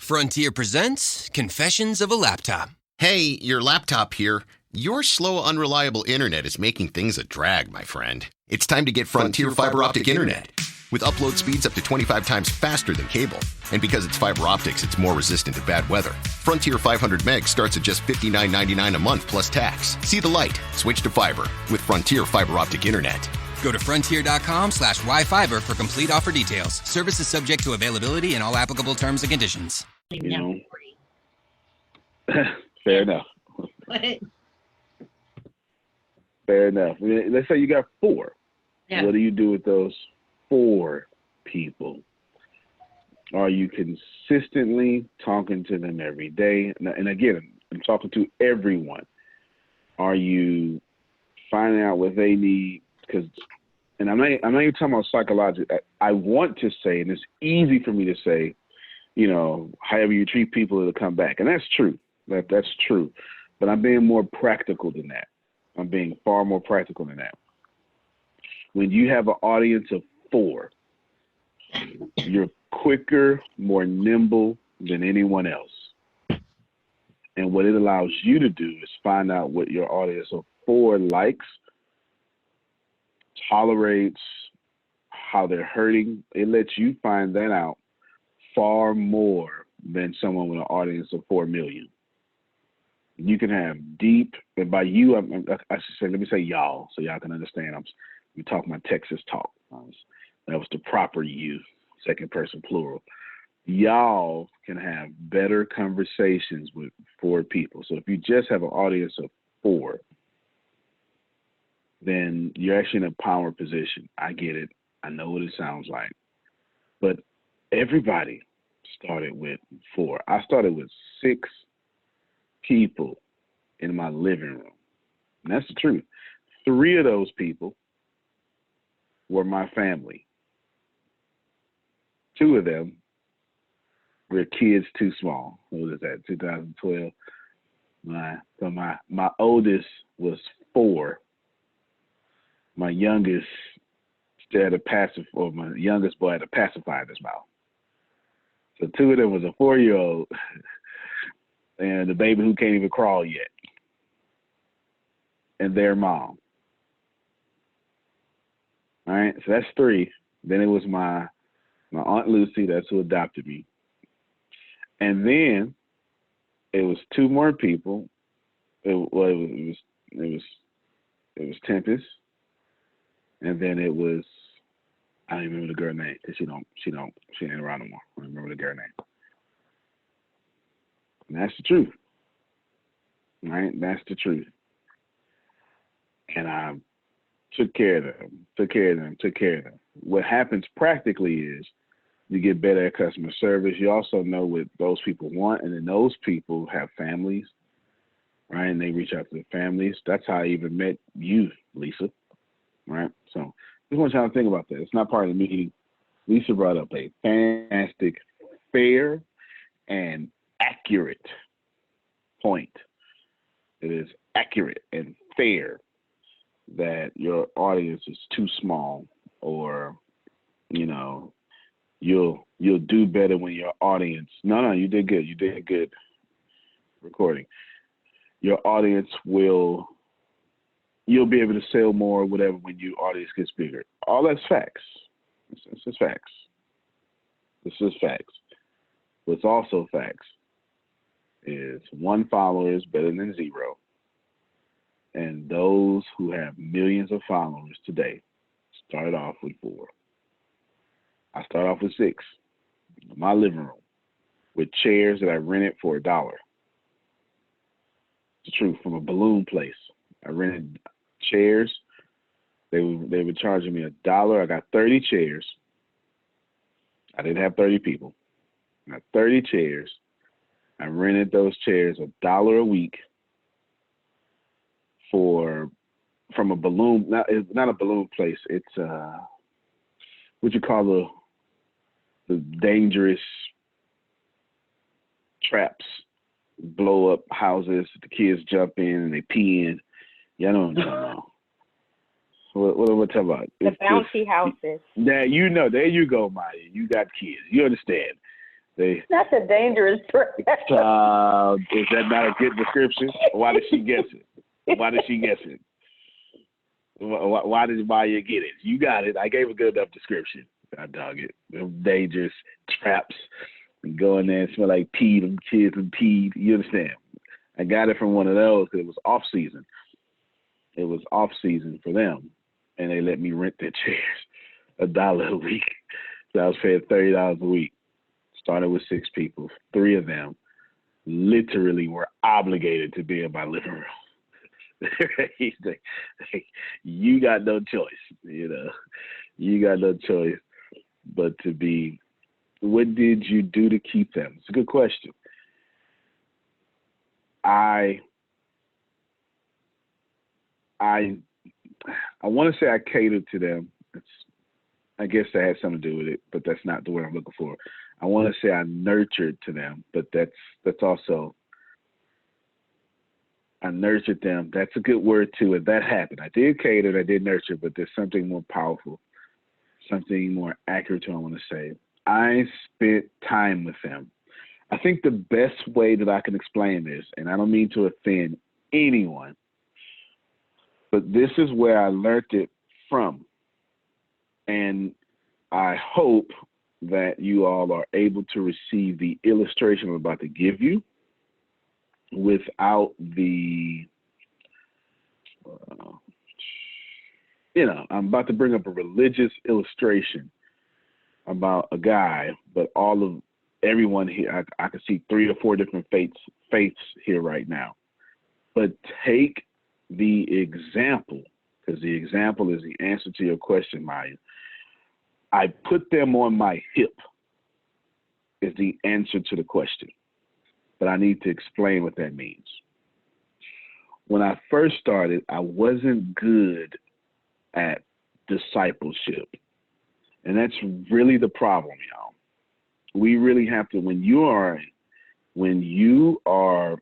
Frontier presents Confessions of a Laptop. Hey, your laptop here. Your slow, unreliable internet is making things a drag, my friend. It's time to get Frontier fiber optic internet. With upload speeds up to 25 times faster than cable. And because it's fiber optics, it's more resistant to bad weather. Frontier 500 meg starts at just $59.99 a month plus tax. See the light. Switch to fiber with Frontier fiber optic internet. Go to frontier.com/yfiber for complete offer details. Service is subject to availability and all applicable terms and conditions. You know, fair enough. What? Fair enough. Let's say you got four. Yeah. What do you do with those four people? Are you consistently talking to them every day? And again, I'm talking to everyone. Are you finding out what they need? Because, and I'm not even talking about psychological. I want to say, and it's easy for me to say, you know, however you treat people, it'll come back. And that's true. That's true. But I'm being more practical than that. I'm being far more practical than that. When you have an audience of four, you're quicker, more nimble than anyone else. And what it allows you to do is find out what your audience of four likes, tolerates, how they're hurting. It lets you find that out far more than someone with an audience of 4 million. You can have deep, and by you, I should say, let me say y'all, so y'all can understand. We talking about Texas talk. That was the proper you, second person plural. Y'all can have better conversations with four people. So if you just have an audience of four, then you're actually in a power position. I get it. I know what it sounds like. But everybody started with four. I started with 6 people in my living room. And that's the truth. 3 of those people were my family. 2 of them were kids too small. What was that, 2012? My oldest was 4. My youngest had my youngest boy had a pacifier in his mouth. So 2 of them was a 4-year-old and the baby who can't even crawl yet, and their mom. All right, so that's 3. Then it was my Aunt Lucy, that's who adopted me. And then it was 2 more people. It was Tempest. And then it was, I don't even remember the girl's name because she ain't around no more. I don't remember the girl's name. And that's the truth. Right? That's the truth. And I took care of them. What happens practically is you get better at customer service. You also know what those people want, and then those people have families, right? And they reach out to their families. That's how I even met you, Lisa. Right? So just want y'all to think about that. It's not part of the meeting. Lisa brought up a fantastic, fair, and accurate point. It is accurate and fair that your audience is too small, or, you know, you'll do better when your audience. No, you did good. You did good recording. Your audience you'll be able to sell more or whatever when your audience gets bigger. All that's facts. This is facts. This is facts. What's also facts is 1 follower is better than 0. And those who have millions of followers today started off with 4. I started off with 6 in my living room with chairs that I rented for $1. It's the truth, from a balloon place. I rented chairs. They were charging me $1. I got 30 chairs. I didn't have 30 people. I got 30 chairs. I rented those chairs $1 a week from a balloon. It's not a balloon place. It's what you call the dangerous traps, blow up houses. The kids jump in and they pee in. Yeah, I don't know. What am I talking about? The bouncy houses. There you go, Maya. You got kids. You understand. That's a dangerous trait. Is that not a good description? Why did she guess it? Why did she guess it? Why did Maya get it? You got it. I gave a good enough description. I dog it. Them dangerous traps. And go in there and smell like pee. Them kids and pee. You understand? I got it from one of those because it was off season. It was off season for them, and they let me rent their chairs $1 a week. So I was paying $30 a week. Started with 6 people. 3 of them literally were obligated to be in my living room. You got no choice, you know. You got no choice but to be. What did you do to keep them? It's a good question. I want to say I catered to them. I guess that has something to do with it, but that's not the word I'm looking for. I want to say I nurtured to them, but that's also, I nurtured them. That's a good word too, and that happened. I did cater, I did nurture, but there's something more powerful, something more accurate to what I want to say. I spent time with them. I think the best way that I can explain this, and I don't mean to offend anyone, but this is where I learned it from. And I hope that you all are able to receive the illustration I'm about to give you without the, I'm about to bring up a religious illustration about a guy, but everyone here, I can see 3 or 4 different faiths here right now. But take the example, because the example is the answer to your question, Maya. I put them on my hip is the answer to the question, but I need to explain what that means. When I first started, I wasn't good at discipleship. And that's really the problem, y'all. We really have to, when you got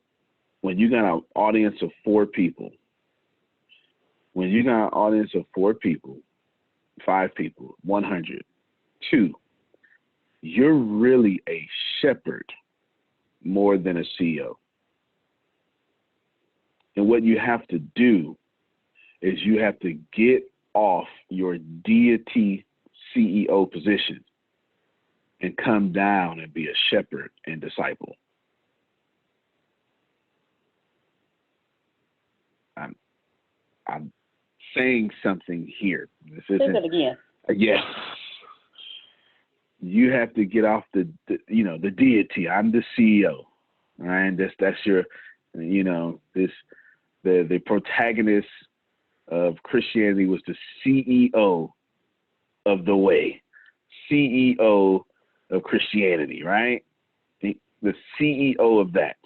an audience of 4 people, 5 people, 100, 2, you're really a shepherd more than a CEO. And what you have to do is you have to get off your deity CEO position and come down and be a shepherd and disciple. I'm saying something here. Say that again. Yes. You have to get off the deity. I'm the CEO. Right? That's your, the protagonist of Christianity was the CEO of the way, CEO of Christianity, right? The CEO of that.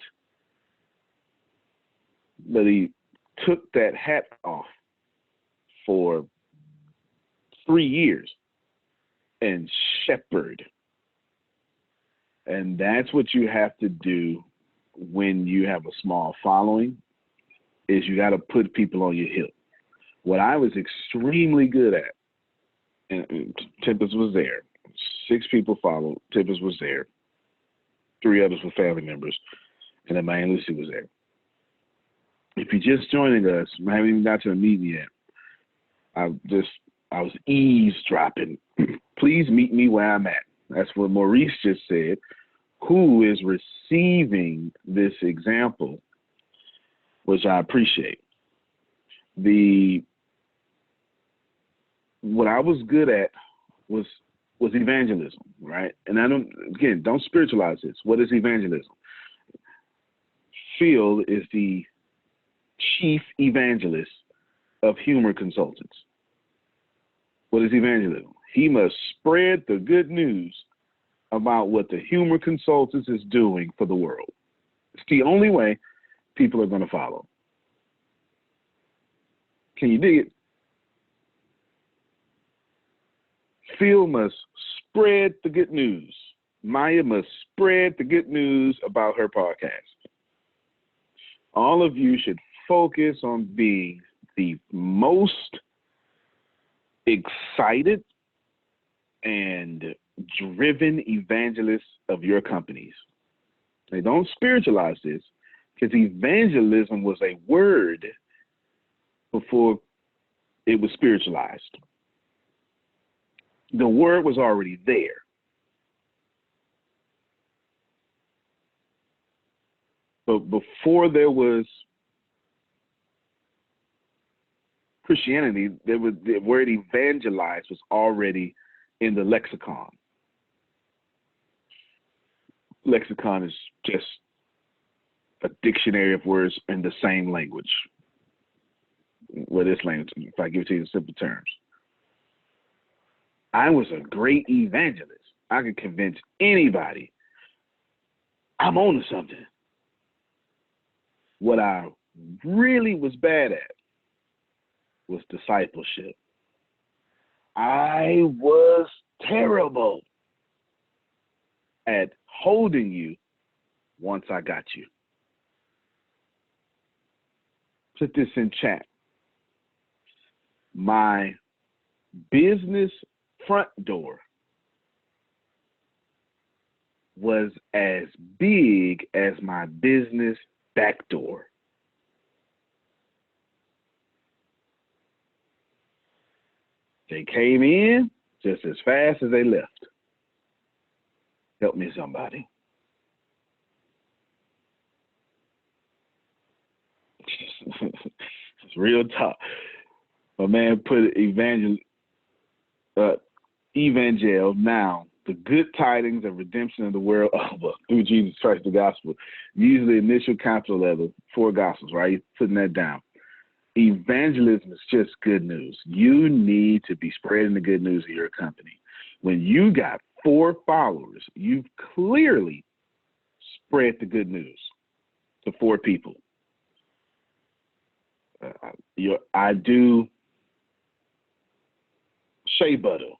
But he took that hat off for 3 years and shepherd. And that's what you have to do when you have a small following, is you got to put people on your hip. What I was extremely good at, and Tempest was there. 6 people followed. Tempest was there. 3 others were family members. And then my Aunt Lucy was there. If you're just joining us, I haven't even got to a meeting yet. I was eavesdropping. Please meet me where I'm at. That's what Maurice just said. Who is receiving this example, which I appreciate. What I was good at was evangelism, right? And don't spiritualize this. What is evangelism? Phil is the chief evangelist of humor consultants. What is evangelism? He must spread the good news about what the humor consultants is doing for the world. It's the only way people are going to follow. Can you dig it? Phil must spread the good news. Maya must spread the good news about her podcast. All of you should focus on being the most excited and driven evangelists of your companies. They don't spiritualize this because evangelism was a word before it was spiritualized. The word was already there. But before there was Christianity, the word evangelize was already in the lexicon. Lexicon is just a dictionary of words in the same language. Well, this language, if I give it to you in simple terms. I was a great evangelist. I could convince anybody I'm on to something. What I really was bad at was discipleship. I was terrible at holding you once I got you. Put this in chat. My business front door was as big as my business back door. They came in just as fast as they left. Help me, somebody. It's real tough. My man put evangel now, the good tidings of redemption of the world over through Jesus Christ, the gospel. Use the initial capital letter, 4 gospels, right? You're putting that down. Evangelism is just good news. You need to be spreading the good news of your company. When you got 4 followers, you've clearly spread the good news to 4 people. I do shea butter.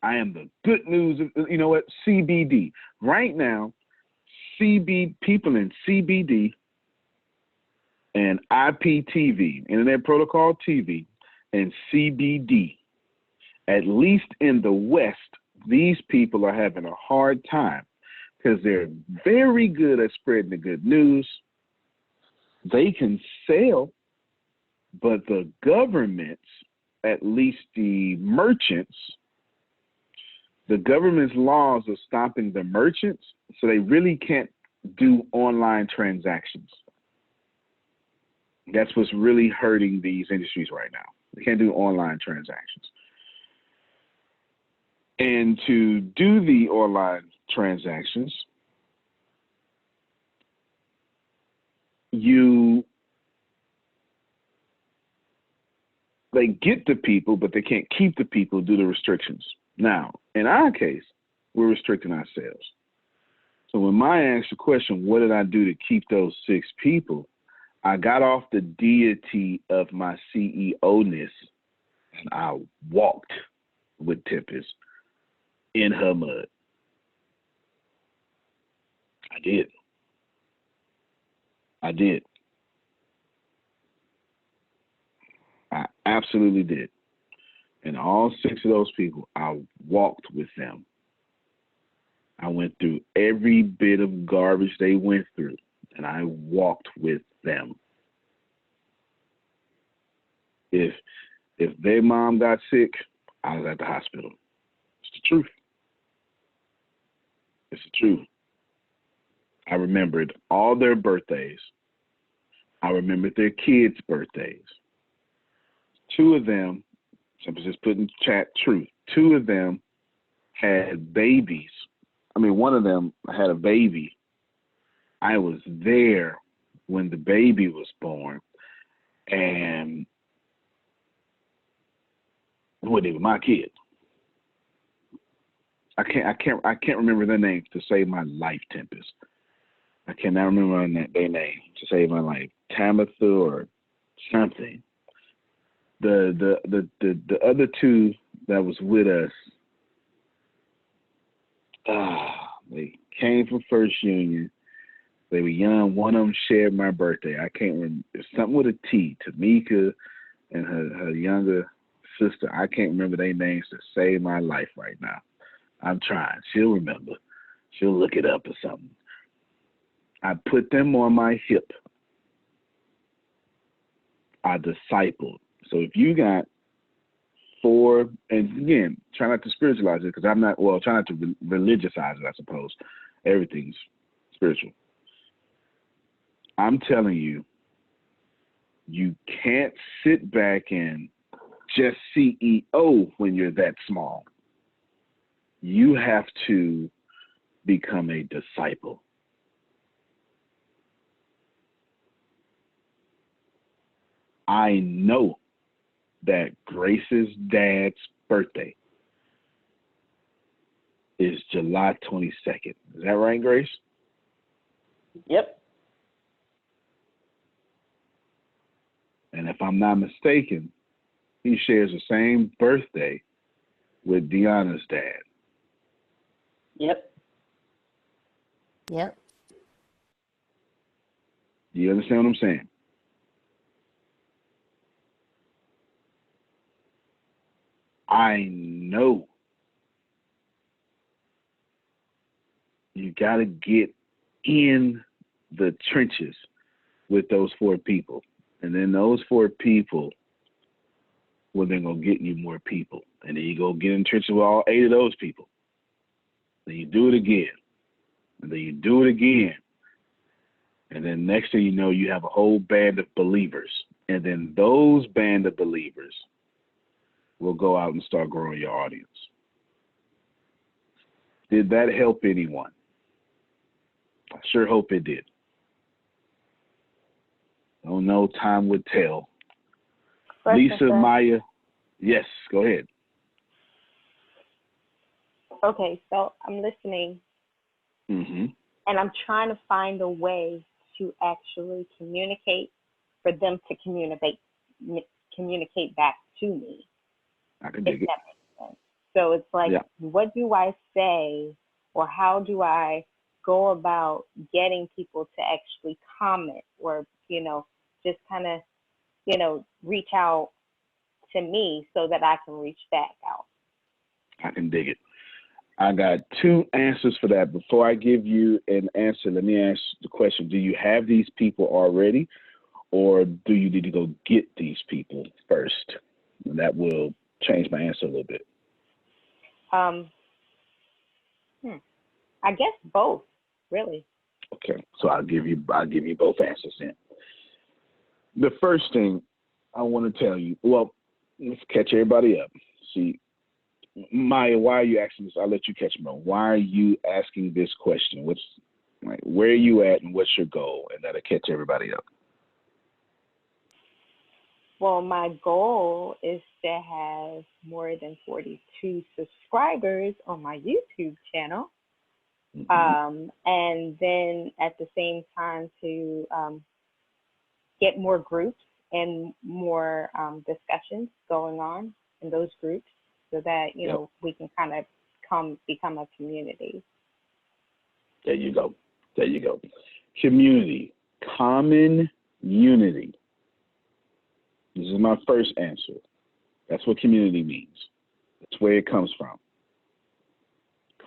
I am the good news of, you know what, CBD. Right now, people in CBD and IPTV, Internet Protocol TV, and CBD, at least in the West, these people are having a hard time because they're very good at spreading the good news. They can sell, but the governments, at least the merchants, the government's laws are stopping the merchants, so they really can't do online transactions. That's what's really hurting these industries right now. They can't do online transactions. And to do the online transactions, they get the people, but they can't keep the people due to restrictions. Now, in our case, we're restricting ourselves. So when Maya asked the question, what did I do to keep those 6 people? I got off the deity of my CEO-ness and I walked with Tempest in her mud. I did. I absolutely did. And all 6 of those people, I walked with them. I went through every bit of garbage they went through, and I walked with them. If their mom got sick, I was at the hospital. It's the truth. It's the truth. I remembered all their birthdays. I remembered their kids' birthdays. 2 of them, somebody just put in chat truth, 2 of them had babies. I mean, one of them had a baby. I was there when the baby was born, and it wasn't even my kid. I can't remember their names to save my life, Tempest. I cannot remember their name to save my life. Tamitha or something. The other 2 that was with us, they came from First Union. They were young. One of them shared my birthday. I can't remember. It's something with a T. Tamika and her younger sister. I can't remember their names to save my life right now. I'm trying. She'll remember. She'll look it up or something. I put them on my hip. I discipled. So if you got 4, and again, try not to spiritualize it because try not to religiousize it, I suppose. Everything's spiritual. I'm telling you, you can't sit back and just CEO when you're that small. You have to become a disciple. I know that Grace's dad's birthday is July 22nd. Is that right, Grace? Yep. And if I'm not mistaken, he shares the same birthday with Deanna's dad. Yep. Yep. You understand what I'm saying? I know you got to get in the trenches with those 4 people. And then those 4 people, well, they're going to get you more people. And then you go get in trenches with all 8 of those people. Then you do it again. And then you do it again. And then next thing you know, you have a whole band of believers. And then those band of believers will go out and start growing your audience. Did that help anyone? I sure hope it did. Oh no, time would tell. Lisa, Maya, yes, go ahead. Okay, so I'm listening, and I'm trying to find a way to actually communicate for them to communicate back to me. I can dig it. That makes sense. So it's like, what do I say, or how do I go about getting people to actually comment, or just kind of reach out to me so that I can reach back out? I can dig it. I got 2 answers for that. Before I give you an answer, let me ask the question: do you have these people already, or do you need to go get these people first? And that will change my answer a little bit. I guess both, really. Okay, so I'll give you both answers then. The first thing I want to tell you, well, let's catch everybody up. See, Maya, why are you asking this? I'll let you catch me on. Why are you asking this question? Where are you at and what's your goal? And that'll catch everybody up. Well, my goal is to have more than 42 subscribers on my YouTube channel. And then at the same time to get more groups and more discussions going on in those groups so that, we can kind of become a community. There you go. Community, common unity. This is my first answer. That's what community means. That's where it comes from.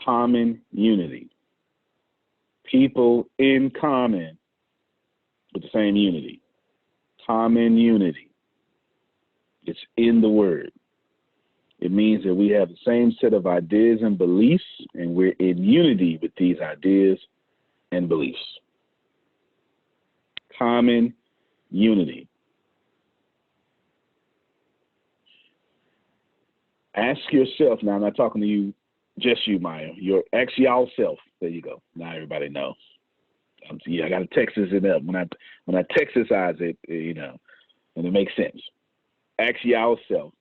Common unity. People in common with the same unity. Common unity. It's in the word. It means that we have the same set of ideas and beliefs, and we're in unity with these ideas and beliefs. Common unity. Ask yourself, now I'm not talking to you, just you, Maya. Ask y'all self. There you go. Now everybody knows. I got to Texas it up. When I Texasize it, and it makes sense. Ask y'all self,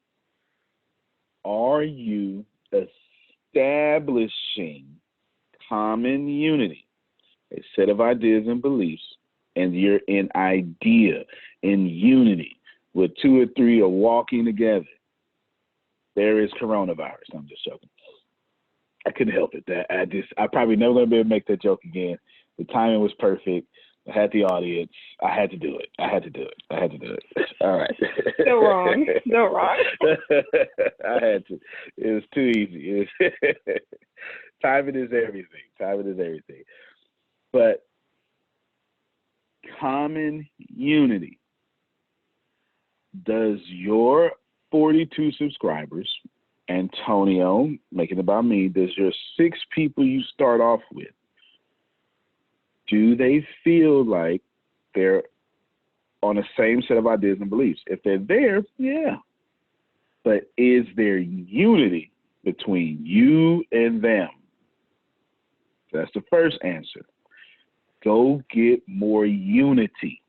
are you establishing common unity, a set of ideas and beliefs, and you're in unity, where 2 or 3 are walking together? There is coronavirus. I'm just joking. I couldn't help it. I probably never gonna be able to make that joke again. The timing was perfect. I had the audience. I had to do it. All right. No wrong. I had to. It was too easy. Timing is everything. Timing is everything. But common unity. Does your 42 subscribers, Antonio, make it about me, does your 6 people you start off with, do they feel like they're on the same set of ideas and beliefs? If they're there, yeah. But is there unity between you and them? That's the first answer. Go get more unity.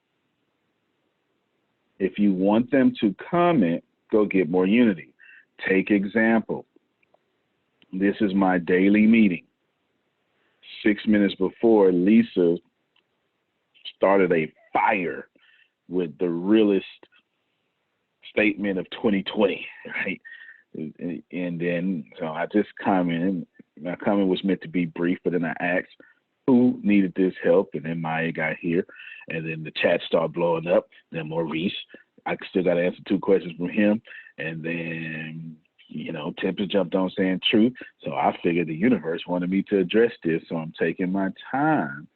If you want them to comment, go get more unity. Take example. This is my daily meeting. 6 minutes before, Lisa started a fire with the realest statement of 2020, right? And then, so I just commented. My comment was meant to be brief, but then I asked who needed this help, and then Maya got here, and then the chat started blowing up. Then Maurice, I still got to answer 2 questions from him, and then, you know, Tempest jumped on saying truth. So I figured the universe wanted me to address this, so I'm taking my time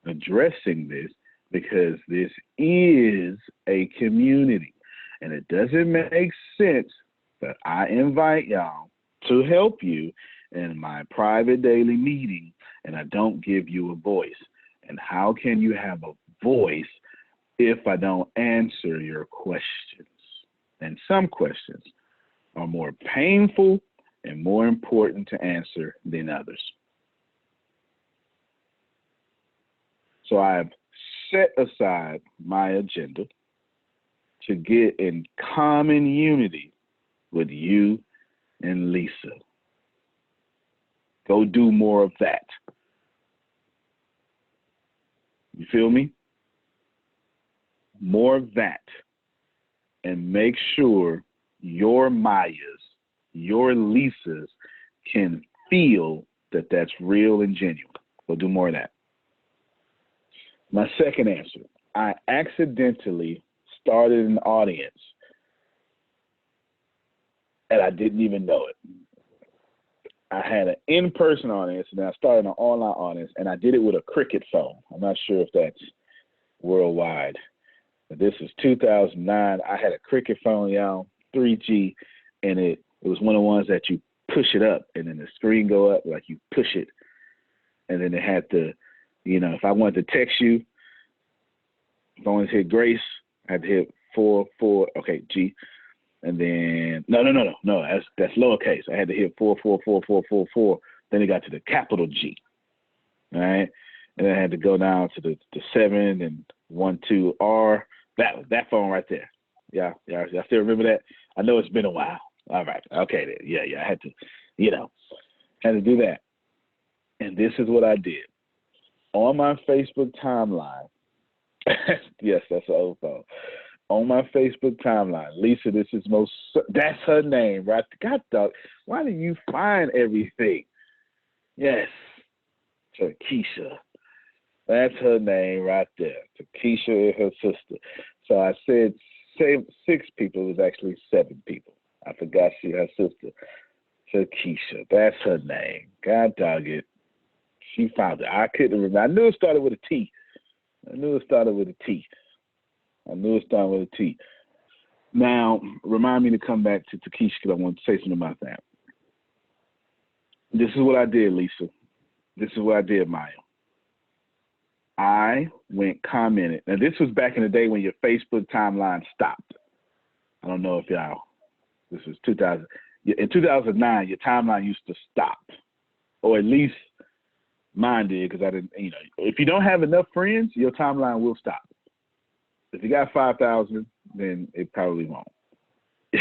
addressing this because this is a community, and it doesn't make sense that I invite y'all to help you in my private daily meeting and I don't give you a voice. And how can you have a voice if I don't answer your questions? And some questions are more painful and more important to answer than others. So I've set aside my agenda to get in common unity with you and Lisa. Go do more of that. You feel me? More of that. And make sure your Mayas, your Lisas can feel that that's real and genuine. Go do more of that. My second answer, I accidentally started an audience and I didn't even know it. I had an in-person audience, and then I started an online audience, and I did it with a Cricket phone. I'm not sure if that's worldwide. But this is 2009. I had a Cricket phone, y'all, 3G, and it was one of the ones that you push it up, and then the screen go up, like you push it, and then it had to, you know, if I wanted to text you, if I wanted to hit Grace, I had to hit 44, okay, G. And then no, that's lowercase. I had to hit 44444. Then it got to the capital G. All right. And then I had to go down to the 7 and 12 R. That phone right there. Yeah. I still remember that. I know it's been a while. All right. Okay then. Yeah. I had to, had to do that. And this is what I did. On my Facebook timeline. Yes, that's an old phone. On my Facebook timeline, Lisa, that's her name, right? God, dog, why do you find everything? Yes, Takesha. That's her name right there. Takesha and her sister. So I said 6 people. It was actually 7 people. I forgot her sister. Takesha. That's her name. God dog it. She found it. I couldn't remember. I knew it started with a T. Now, remind me to come back to Takesha because I want to say something about that. This is what I did, Lisa. This is what I did, Maya. I went commented. Now, this was back in the day when your Facebook timeline stopped. I don't know if y'all, this was 2000. In 2009, your timeline used to stop. Or at least mine did because I didn't, if you don't have enough friends, your timeline will stop. If you got 5,000, then it probably won't. You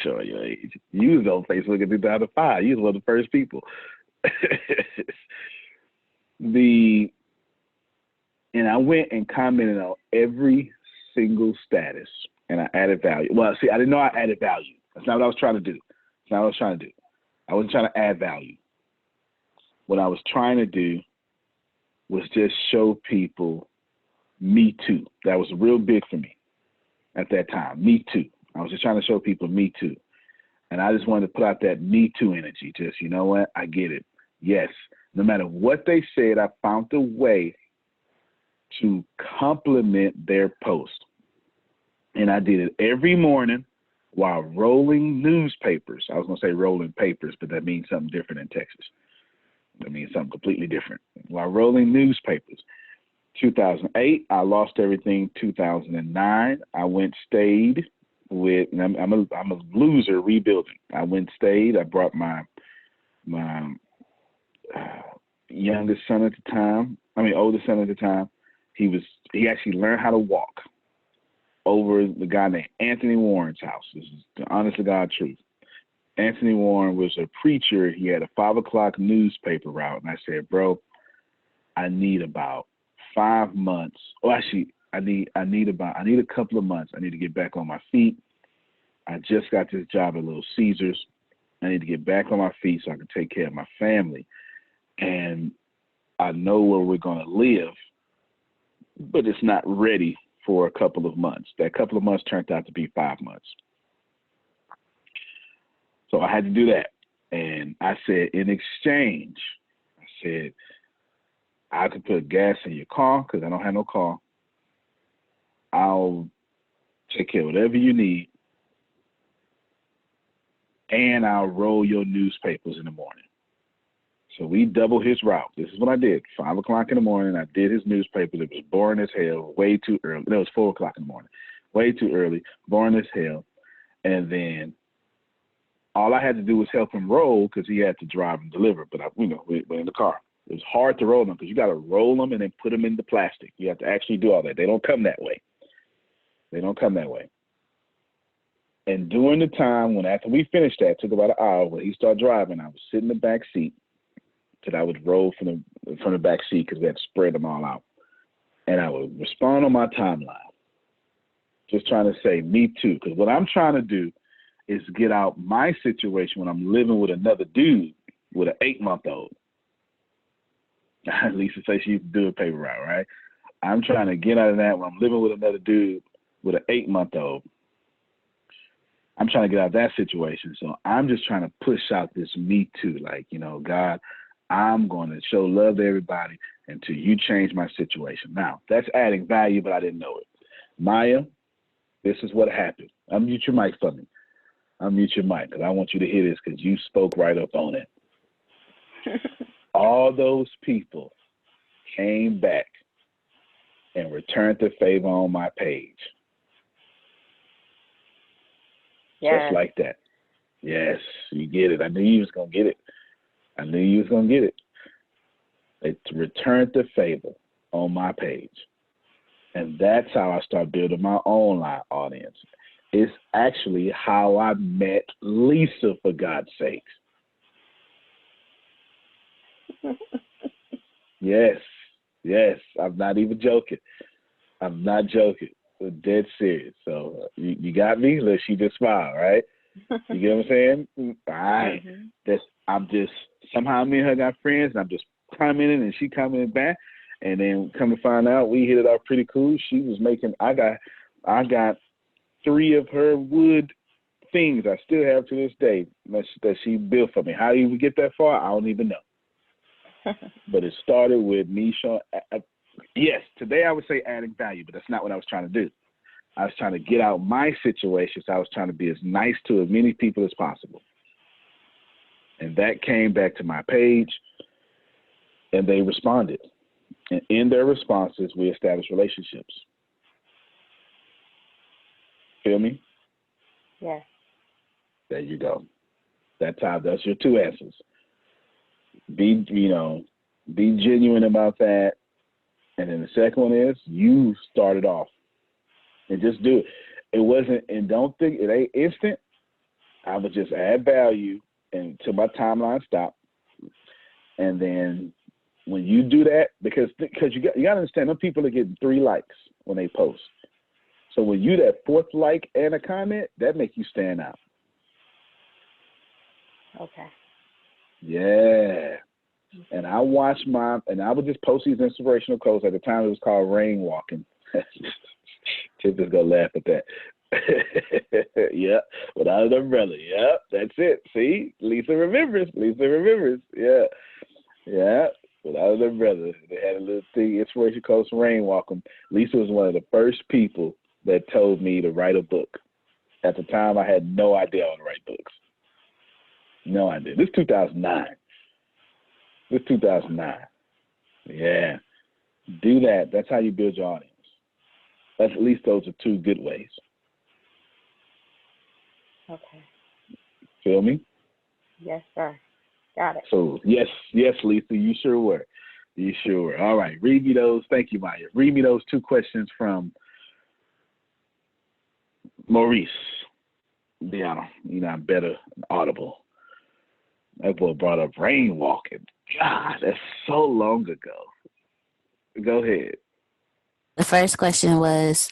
show your age. You was on Facebook in 2005. You was one of the first people. And I went and commented on every single status, and I added value. Well, see, I didn't know I added value. That's not what I was trying to do. I wasn't trying to add value. What I was trying to do was just show people me too. That was real big for me at that time. Me too. I was just trying to show people me too. And I just wanted to put out that me too energy. Just, you know what? I get it. Yes. No matter what they said, I found a way to compliment their post. And I did it every morning while rolling newspapers. I was going to say rolling papers, but that means something different in Texas. That means something completely different. While rolling newspapers. 2008, I lost everything. 2009, I stayed with, and I'm a loser rebuilding. I stayed. I brought my oldest son at the time. He actually learned how to walk over the guy named Anthony Warren's house. This is the honest to God truth. Anthony Warren was a preacher. He had a 5 o'clock newspaper route. And I said, bro, I need about 5 months. Well, actually, I need a couple of months. I need to get back on my feet. I just got this job at Little Caesars. I need to get back on my feet so I can take care of my family. And I know where we're going to live, but it's not ready for a couple of months. That couple of months turned out to be 5 months. So I had to do that. And I said, in exchange, I said, I could put gas in your car because I don't have no car. I'll take care of whatever you need. And I'll roll your newspapers in the morning. So we doubled his route. This is what I did. 5 o'clock in the morning, I did his newspapers. It was boring as hell, way too early. No, it was 4 o'clock in the morning. Way too early, boring as hell. And then all I had to do was help him roll because he had to drive and deliver. But, we're in the car. It was hard to roll them because you got to roll them and then put them in the plastic. You have to actually do all that. They don't come that way. And during the time after we finished that, it took about an hour, when he started driving, I was sitting in the back seat. That I would roll from the back seat because we had to spread them all out. And I would respond on my timeline, just trying to say, me too. Because what I'm trying to do is get out my situation when I'm living with another dude with an 8-month-old. Lisa says she used to do a paper route, right? I'm trying to get out of that when I'm living with another dude with an 8-month-old. I'm trying to get out of that situation. So I'm just trying to push out this me too. Like, God, I'm going to show love to everybody until you change my situation. Now, that's adding value, but I didn't know it. Maya, this is what happened. Unmute your mic for me. Unmute your mic because I want you to hear this because you spoke right up on it. All those people came back and returned the favor on my page. Yeah. Just like that. Yes, you get it. I knew you was going to get it. It returned the favor on my page. And that's how I started building my online audience. It's actually how I met Lisa, for God's sakes. Yes. I'm not even joking. I'm dead serious. So you got me? Look, she just smiled, right? You get what I'm saying? All right. Mm-hmm. Somehow me and her got friends, and I'm just commenting, and she commented back, and then come to find out, we hit it off pretty cool. She was making. I got 3 of her wood things I still have to this day that she built for me. How did we get that far? I don't even know. But it started with me showing. Yes, today I would say adding value, but that's not what I was trying to do. I was trying to get out my situation, so I was trying to be as nice to as many people as possible. And that came back to my page, and they responded. And in their responses, we established relationships. Feel me? Yes. There you go. That's your 2 answers. Be genuine about that. And then the second one is you started off. And just do it. It wasn't, and don't think it ain't instant. I would just add value until my timeline stopped. And then when you do that, because you got to understand, them people are getting 3 likes when they post. So when you that 4th like and a comment, that makes you stand out. Okay. Yeah. And I would just post these inspirational quotes. At the time, it was called rain walking. Tip is going to laugh at that. Yeah, without an umbrella. Yeah, that's it. See, Lisa remembers. Yeah. Yeah, without their brother. They had a little thing, Inspiration Coach Rain Walk 'em. Lisa was one of the first people that told me to write a book. At the time, I had no idea how to write books. No idea. This is 2009. This is 2009. Yeah. Do that. That's how you build your audience. That's at least those are two good ways. Okay. Feel me? Yes, sir. Got it. So, yes, Lisa, you sure were. You sure were. All right. Read me those. Thank you, Maya. Read me those two questions from Maurice. Yeah, I'm better audible. That boy brought up rain walking. God, that's so long ago. Go ahead. The first question was,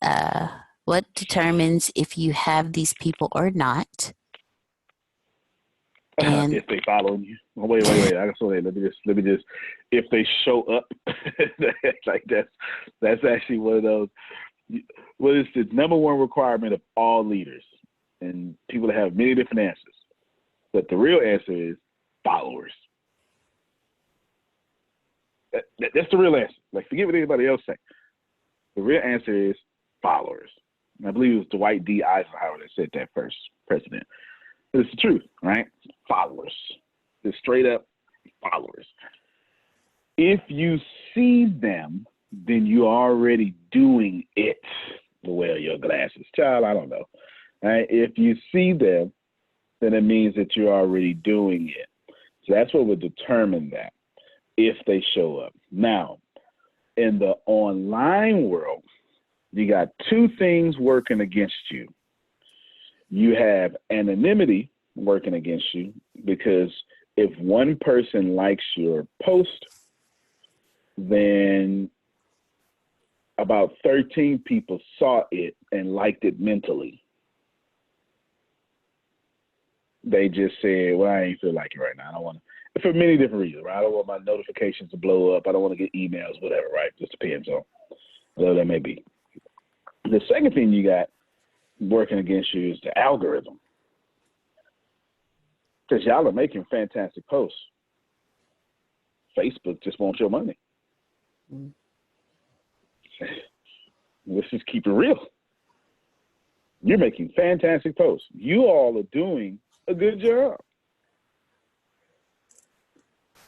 what determines if you have these people or not? And if they following you. Oh, wait. I got so let me just. If they show up, like that's actually one of those. Well, it's the number one requirement of all leaders, and people have many different answers. But the real answer is followers. That's the real answer. Like, forget what anybody else say. The real answer is followers. And I believe it was Dwight D. Eisenhower that said that first, president. But it's the truth, right? Followers. Just straight up followers. If you see them, then you're already doing it. Well, your glasses. Child, I don't know. Right? If you see them, then it means that you're already doing it. So that's what would determine that, if they show up. Now, in the online world, you got two things working against you. You have anonymity working against you, because if one person likes your post, then about 13 people saw it and liked it mentally. They just said, well, I ain't feel like it right now. I don't want to, for many different reasons, right? I don't want my notifications to blow up. I don't want to get emails, whatever, right? Just depends on whatever that may be. The second thing you got working against you is the algorithm. Because y'all are making fantastic posts. Facebook just wants your money. Mm. Let's just keep it real. You're making fantastic posts. You all are doing a good job.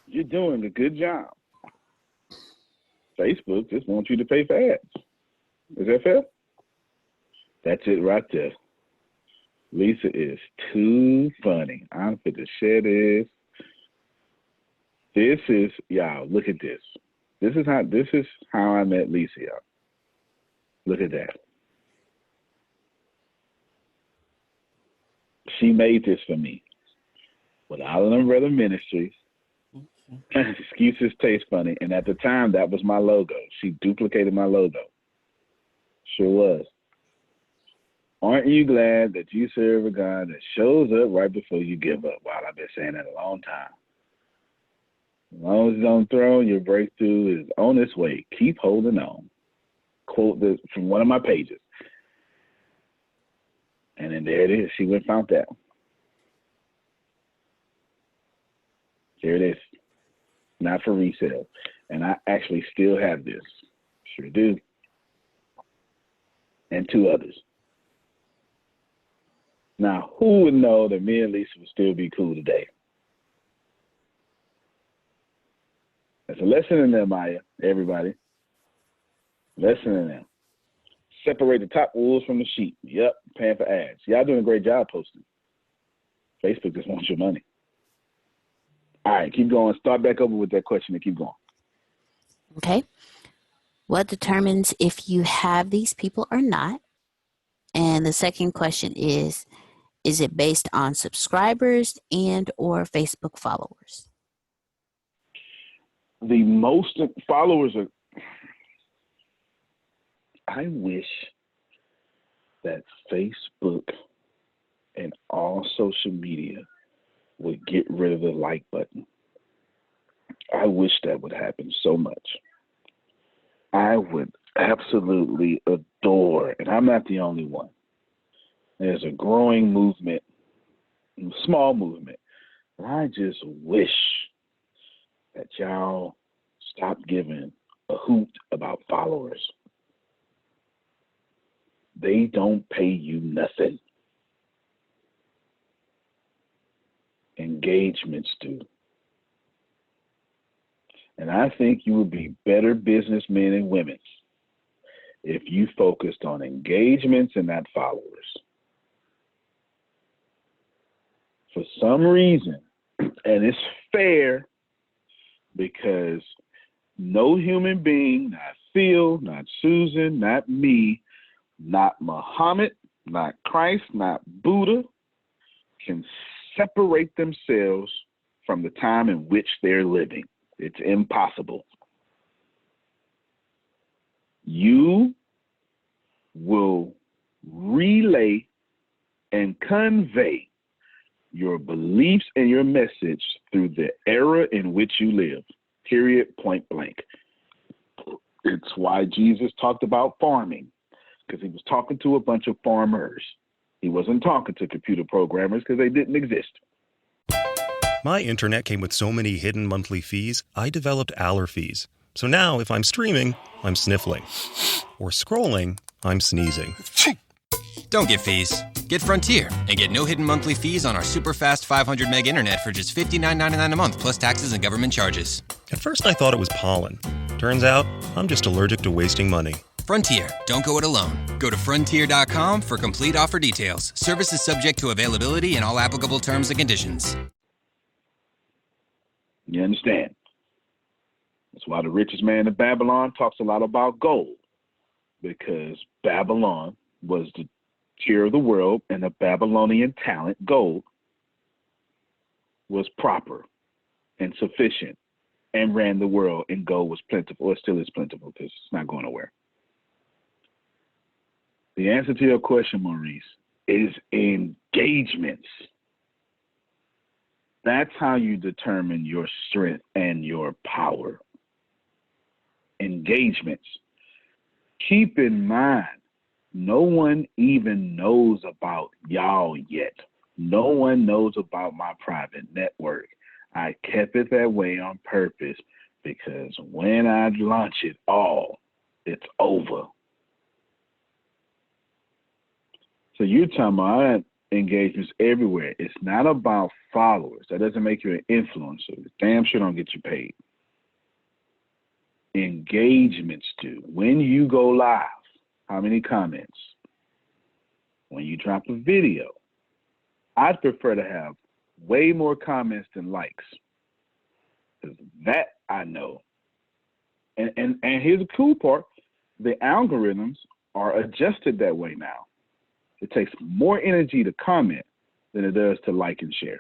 You're doing a good job. Facebook just wants you to pay for ads. Is that fair? That's it right there. Lisa is too funny. I'm fit to share this. This is, y'all, look at this. This is how I met Lisa, y'all. Look at that. She made this for me. Without an Umbrella Ministries. Excuses taste funny. And at the time, that was my logo. She duplicated my logo. Sure was. Aren't you glad that you serve a God that shows up right before you give up? Wow, I've been saying that a long time. As long as it's on the throne, your breakthrough is on its way. Keep holding on. Quote this from one of my pages. And then there it is. She went and found that. Here it is. Not for resale. And I actually still have this. Sure do. And two others. Now, who would know that me and Lisa would still be cool today? There's a lesson in there, Maya, everybody. Lesson in there. Separate the top wolves from the sheep. Yep, paying for ads. Y'all doing a great job posting. Facebook just wants your money. All right, keep going. Start back over with that question and keep going. Okay. What determines if you have these people or not? And the second question is it based on subscribers and or Facebook followers? The most followers are, I wish that Facebook and all social media would get rid of the like button. I wish that would happen so much. I would absolutely adore, and I'm not the only one. There's a growing movement, a small movement, and I just wish that y'all stop giving a hoot about followers. They don't pay you nothing. Engagements do. And I think you would be better businessmen and women if you focused on engagements and not followers. For some reason, and it's fair because no human being, not Phil, not Susan, not me, not Muhammad, not Christ, not Buddha, can separate themselves from the time in which they're living. It's impossible. You will relay and convey your beliefs and your message through the era in which you live, period, point blank. It's why Jesus talked about farming, because he was talking to a bunch of farmers. He wasn't talking to computer programmers because they didn't exist. My internet came with so many hidden monthly fees, I developed allergies. So now if I'm streaming, I'm sniffling. Or scrolling, I'm sneezing. Don't get fees. Get Frontier and get no hidden monthly fees on our super fast 500 meg internet for just $59.99 a month plus taxes and government charges. At first I thought it was pollen. Turns out, I'm just allergic to wasting money. Frontier, don't go it alone. Go to frontier.com for complete offer details. Services subject to availability and all applicable terms and conditions. You understand? That's why the richest man in Babylon talks a lot about gold, because Babylon was the tier of the world, and the Babylonian talent, gold, was proper and sufficient and ran the world, and gold was plentiful, or still is plentiful because it's not going nowhere. The answer to your question, Maurice, is engagements. That's how you determine your strength and your power. Engagements. Keep in mind, no one even knows about y'all yet. No one knows about my private network. I kept it that way on purpose because when I launch it all, it's over. So you're talking about engagements everywhere. It's not about followers. That doesn't make you an influencer. Damn sure don't get you paid. Engagements do. When you go live, how many comments? When you drop a video, I'd prefer to have way more comments than likes. Because that I know. And here's the cool part. The algorithms are adjusted that way now. It takes more energy to comment than it does to like and share.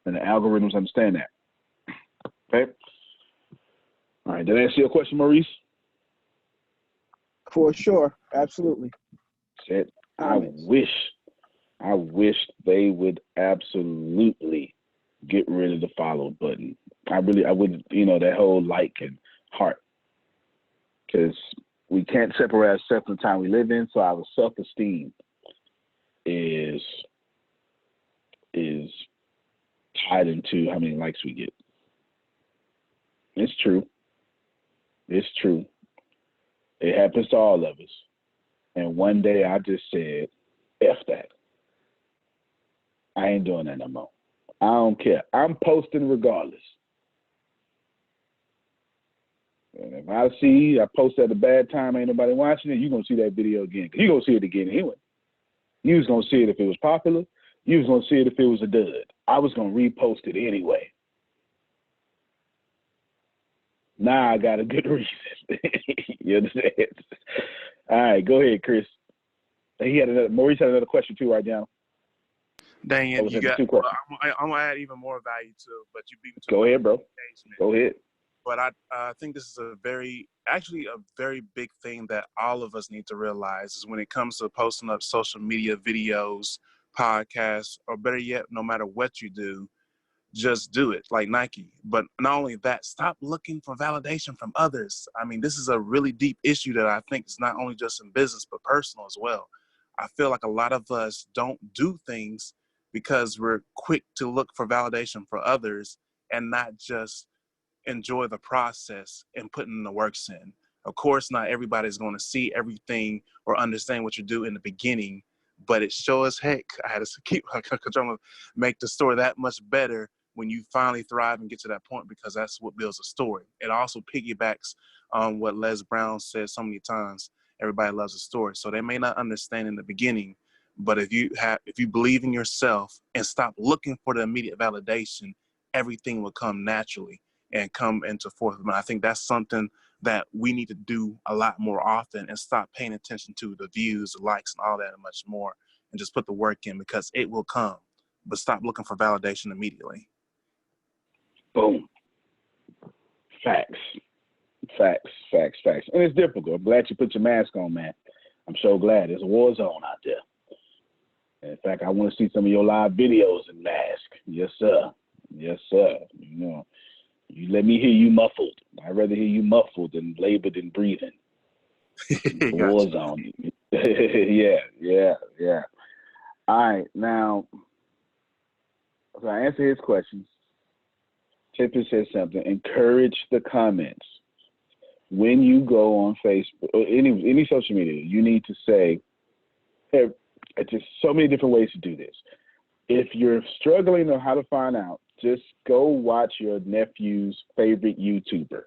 And the algorithms understand that. Okay? All right, did I answer your question, Maurice? For sure, absolutely. Said, I wish they would absolutely get rid of the follow button. I would, that whole like and heart. Because we can't separate ourselves from the time we live in, so our self-esteem is tied into how many likes we get. It's true. It's true. It happens to all of us. And one day I just said, F that. I ain't doing that no more. I don't care. I'm posting regardless. And if I see I post at a bad time, ain't nobody watching it, you're going to see that video again. You're going to see it again anyway. You was going to see it if it was popular. You was going to see it if it was a dud. I was going to repost it anyway. Now I got a good reason. You understand? All right, go ahead, Chris. Maurice had another question too, right now. Dang it, you got. Well, I'm gonna add even more value to, but you beat me to. Go ahead, bro. Go ahead. But I think this is a very big thing that all of us need to realize is when it comes to posting up social media videos, podcasts, or better yet, no matter what you do, just do it like Nike. But not only that, stop looking for validation from others. I mean, this is a really deep issue that I think is not only just in business, but personal as well. I feel like a lot of us don't do things because we're quick to look for validation for others and not just enjoy the process and putting the works in. Of course, not everybody's going to see everything or understand what you do in the beginning, but it sure as heck, I had to keep trying to make the story that much better when you finally thrive and get to that point, because that's what builds a story. It also piggybacks on what Les Brown said so many times: everybody loves a story. So they may not understand in the beginning, but if you believe in yourself and stop looking for the immediate validation, everything will come naturally and come into forth. And I think that's something that we need to do a lot more often, and stop paying attention to the views, the likes, and all that and much more, and just put the work in, because it will come. But stop looking for validation immediately. Boom. Facts. And it's difficult. I'm glad you put your mask on, man. I'm so glad. There's a war zone out there. In fact, I want to see some of your live videos in mask. Yes, sir. You know, you let me hear you muffled. I'd rather hear you muffled than labored and breathing. War zone. Yeah. All right, now, so I answer his questions. Tipper says something. Encourage the comments. When you go on Facebook or any social media, you need to say, hey, it's just so many different ways to do this. If you're struggling on how to find out, just go watch your nephew's favorite YouTuber.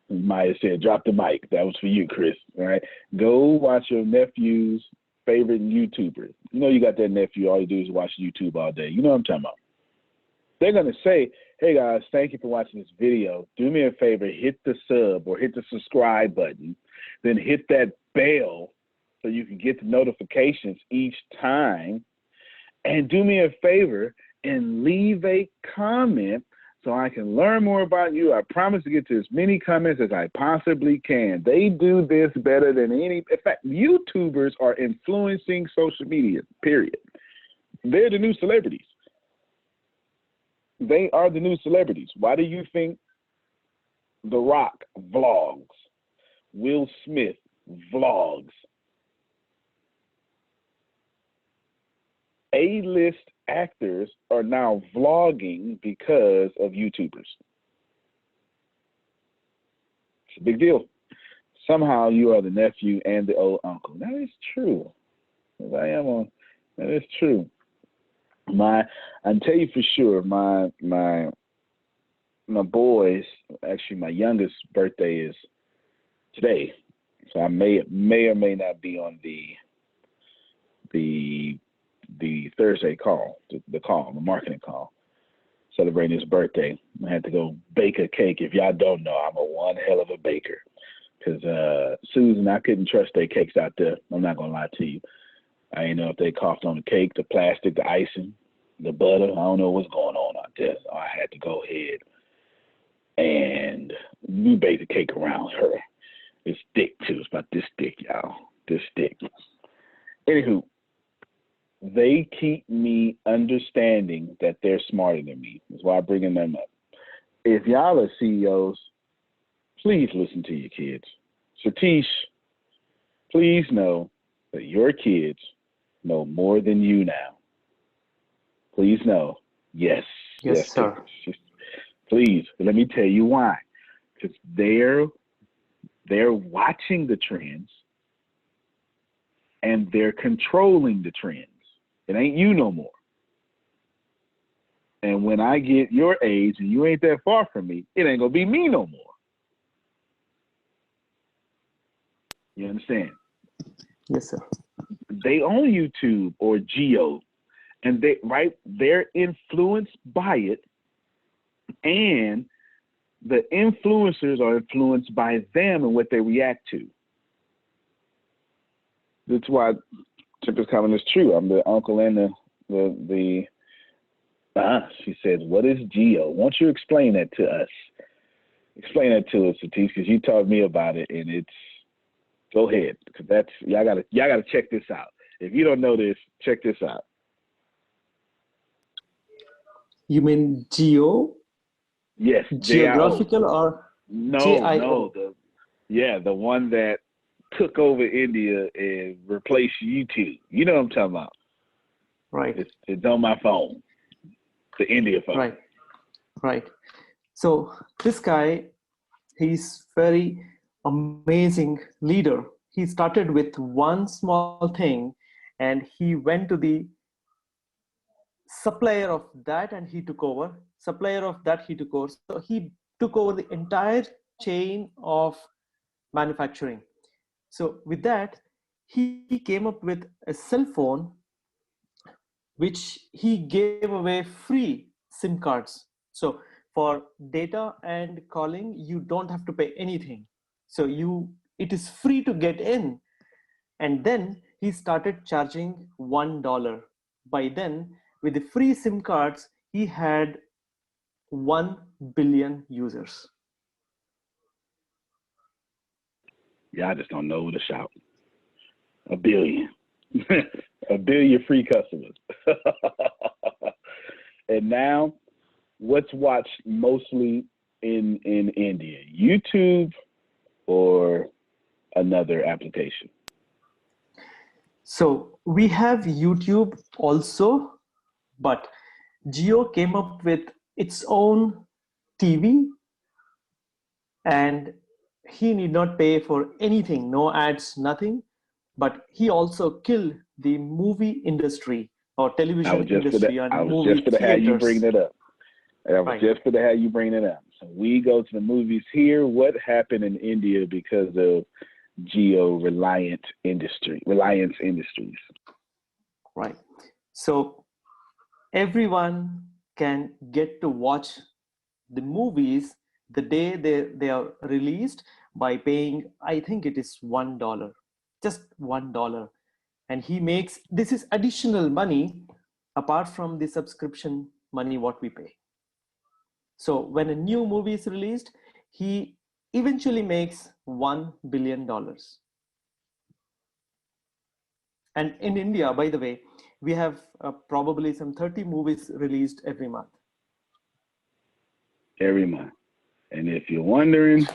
Maya said, drop the mic. That was for you, Chris. All right. Go watch your nephew's favorite YouTuber. You know you got that nephew, all you do is watch YouTube all day. You know what I'm talking about. They're going to say, hey, guys, thank you for watching this video. Do me a favor, hit the sub or hit the subscribe button. Then hit that bell so you can get the notifications each time. And do me a favor and leave a comment so I can learn more about you. I promise to get to as many comments as I possibly can. They do this better than any. In fact, YouTubers are influencing social media, period. They're the new celebrities. They are the new celebrities. Why do you think The Rock vlogs? Will Smith vlogs? A-list actors are now vlogging because of YouTubers. It's a big deal. Somehow you are the nephew and the old uncle. That is true. That is true. I can tell you for sure, my boys, actually my youngest birthday is today. So I may or may not be on the Thursday call, the marketing call, celebrating his birthday. I had to go bake a cake. If y'all don't know, I'm a one hell of a baker. Because Susan, I couldn't trust their cakes out there. I'm not going to lie to you. I didn't know if they coughed on the cake, the plastic, the icing, the butter. I don't know what's going on out there. So I had to go ahead and we baked the cake around her. It's thick, too. It's about this thick, y'all. This thick. Anywho, they keep me understanding that they're smarter than me. That's why I'm bringing them up. If y'all are CEOs, please listen to your kids. Satish, please know that your kids know more than you now. Please know. Yes, sir. Please, let me tell you why. Because they're watching the trends and they're controlling the trends. It ain't you no more. And when I get your age and you ain't that far from me, it ain't gonna be me no more. You understand? Yes, sir. They own YouTube or Geo, and they're influenced by it, and the influencers are influenced by them and what they react to. That's why Chipper's comment is true. I'm the uncle and she says, what is Geo? Won't you explain that to us? Explain that to us, Satish, because you taught me about it, and it's, go ahead, because that's, y'all gotta check this out. If you don't know this, check this out. You mean geo? Yes. Geographical or No, G-I-O? the one that took over India and replaced YouTube. You know what I'm talking about? Right. It's on my phone, the India phone. Right. So this guy, he's very amazing leader. He started with one small thing, and he went to the supplier of that, and he took over. Supplier of that, he took over. So he took over the entire chain of manufacturing. So with that, he came up with a cell phone which he gave away free SIM cards. So for data and calling, you don't have to pay anything. So it is free to get in. And then he started charging $1. By then, with the free SIM cards, he had 1 billion users. Yeah, I just don't know who to shout. A billion. A billion free customers. And now, what's watched mostly in India? YouTube or another application? So we have YouTube also, but Jio came up with its own TV, and he need not pay for anything, no ads, nothing. But he also killed the movie industry or television industry and movie theaters. Have you bring that up. I was Right. just going to have you bring it up. So we go to the movies here. What happened in India because of Reliance Industries? Right. So everyone can get to watch the movies the day they are released by paying, I think it is $1, just $1. And he makes, this is additional money apart from the subscription money what we pay. So when a new movie is released, he eventually makes $1 billion. And in India, by the way, we have probably some 30 movies released every month. Every month. And if you're wondering,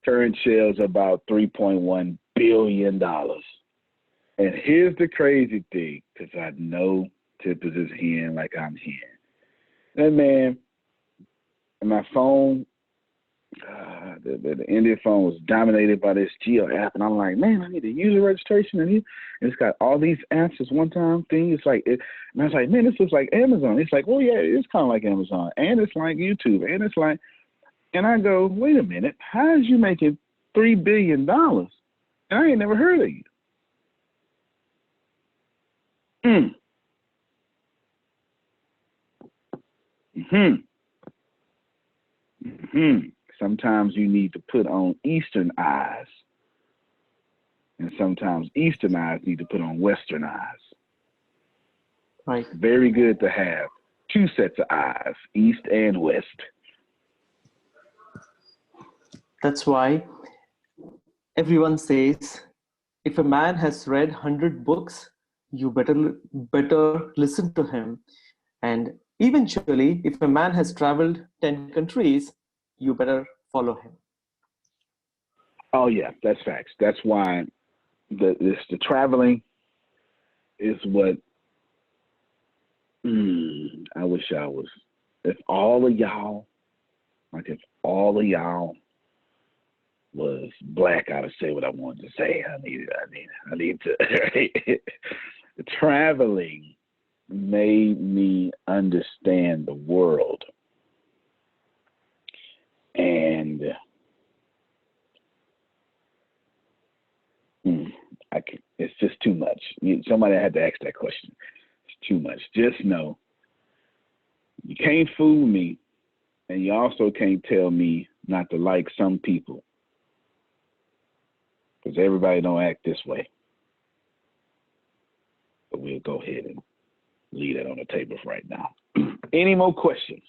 current sales about $3.1 billion. And here's the crazy thing, because I know Tip is his hand like I'm hearing. That man, my phone, the Indian phone was dominated by this Geo app, and I'm like, man, I need a user registration, and it's got all these apps. This one-time thing. It's like, and I was like, man, this looks like Amazon. It's like, oh yeah, it's kind of like Amazon, and it's like YouTube, and it's like, and I go, wait a minute, how is you making $3 billion? And I ain't never heard of you. Sometimes you need to put on Eastern eyes, and sometimes Eastern eyes need to put on Western eyes. Right. Very good to have two sets of eyes, East and West. That's why everyone says, if a man has read 100 books, you better listen to him. And eventually, if a man has traveled 10 countries, you better follow him. Oh yeah, that's facts. That's why the traveling is what I wish I was. If all of y'all was black, I'd say what I wanted to say. I need to. Traveling made me understand the world, and it's just too much. Somebody had to ask that question. It's too much. Just know you can't fool me, and you also can't tell me not to like some people, because everybody don't act this way. But we'll go ahead and leave that on the table right now. Any more questions?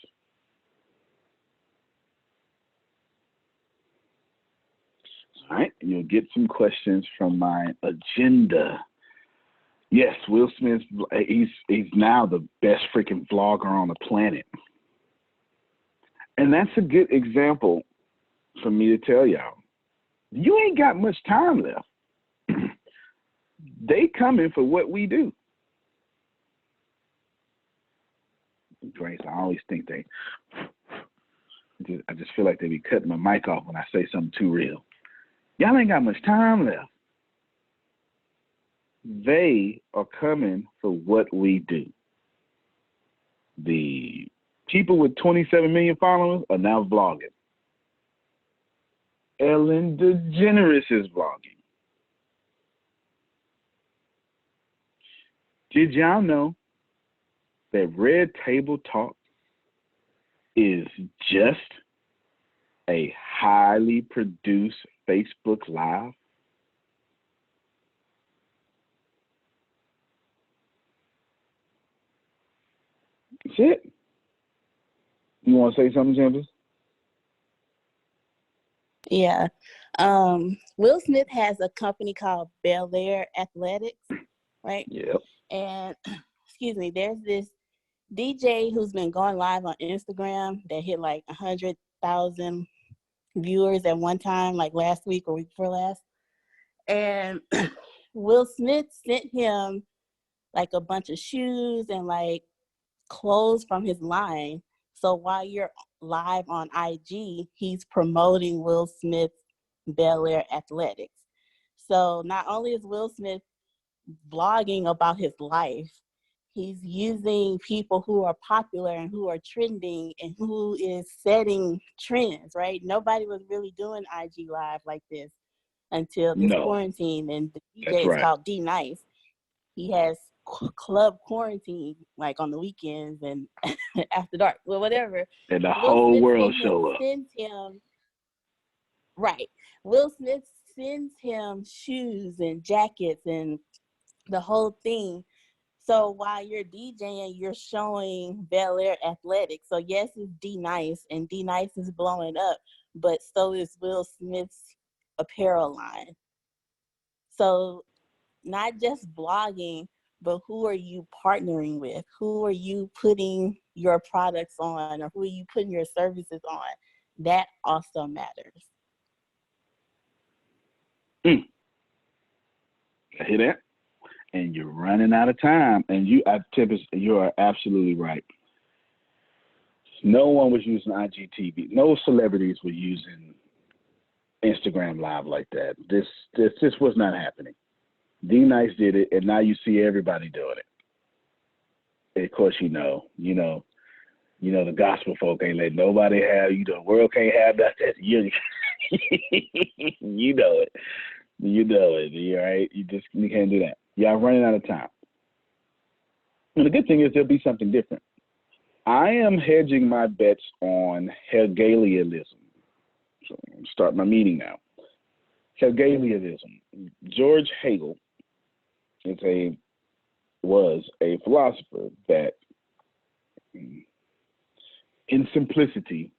All right, you'll get some questions from my agenda. Yes, Will Smith, he's now the best freaking vlogger on the planet. And that's a good example for me to tell y'all. you ain't got much time left. They coming for what we do. Grace, I always think I just feel like they be cutting my mic off when I say something too real. Y'all ain't got much time left. They are coming for what we do. The people with 27 million followers are now vlogging. Ellen DeGeneres is vlogging. Did y'all know that Red Table Talk is just a highly produced Facebook Live? That's it. You want to say something, James? Yeah. Will Smith has a company called Bel Air Athletics, right? Yep. And excuse me, there's this DJ who's been going live on Instagram that hit like 100,000 viewers at one time, like last week or week before last. And Will Smith sent him like a bunch of shoes and like clothes from his line. So while you're live on IG, he's promoting Will Smith's Bel Air Athletics. So not only is Will Smith blogging about his life, he's using people who are popular and who are trending and who is setting trends, right? Nobody was really doing IG Live like this until this quarantine. And the DJ is called D Nice. He has club quarantine like on the weekends and after dark, well, whatever. And the whole world show up. Will Smith sends him shoes and jackets and the whole thing. So while you're DJing, you're showing Bel Air Athletics. So yes, it's D Nice, and D Nice is blowing up, but so is Will Smith's apparel line. So not just blogging, but who are you partnering with? Who are you putting your products on, or who are you putting your services on? That also matters. I hear that? And you're running out of time. And you are absolutely right. No one was using IGTV. No celebrities were using Instagram Live like that. This was not happening. D Nice did it, and now you see everybody doing it. And of course, you know, the gospel folk ain't let nobody have. The world can't have that. You know it. You know it. You right? You can't do that. Y'all running out of time. And the good thing is there'll be something different. I am hedging my bets on Hegelianism. So I'm start my meeting now. Hegelianism. George Hegel was a philosopher that, in simplicity,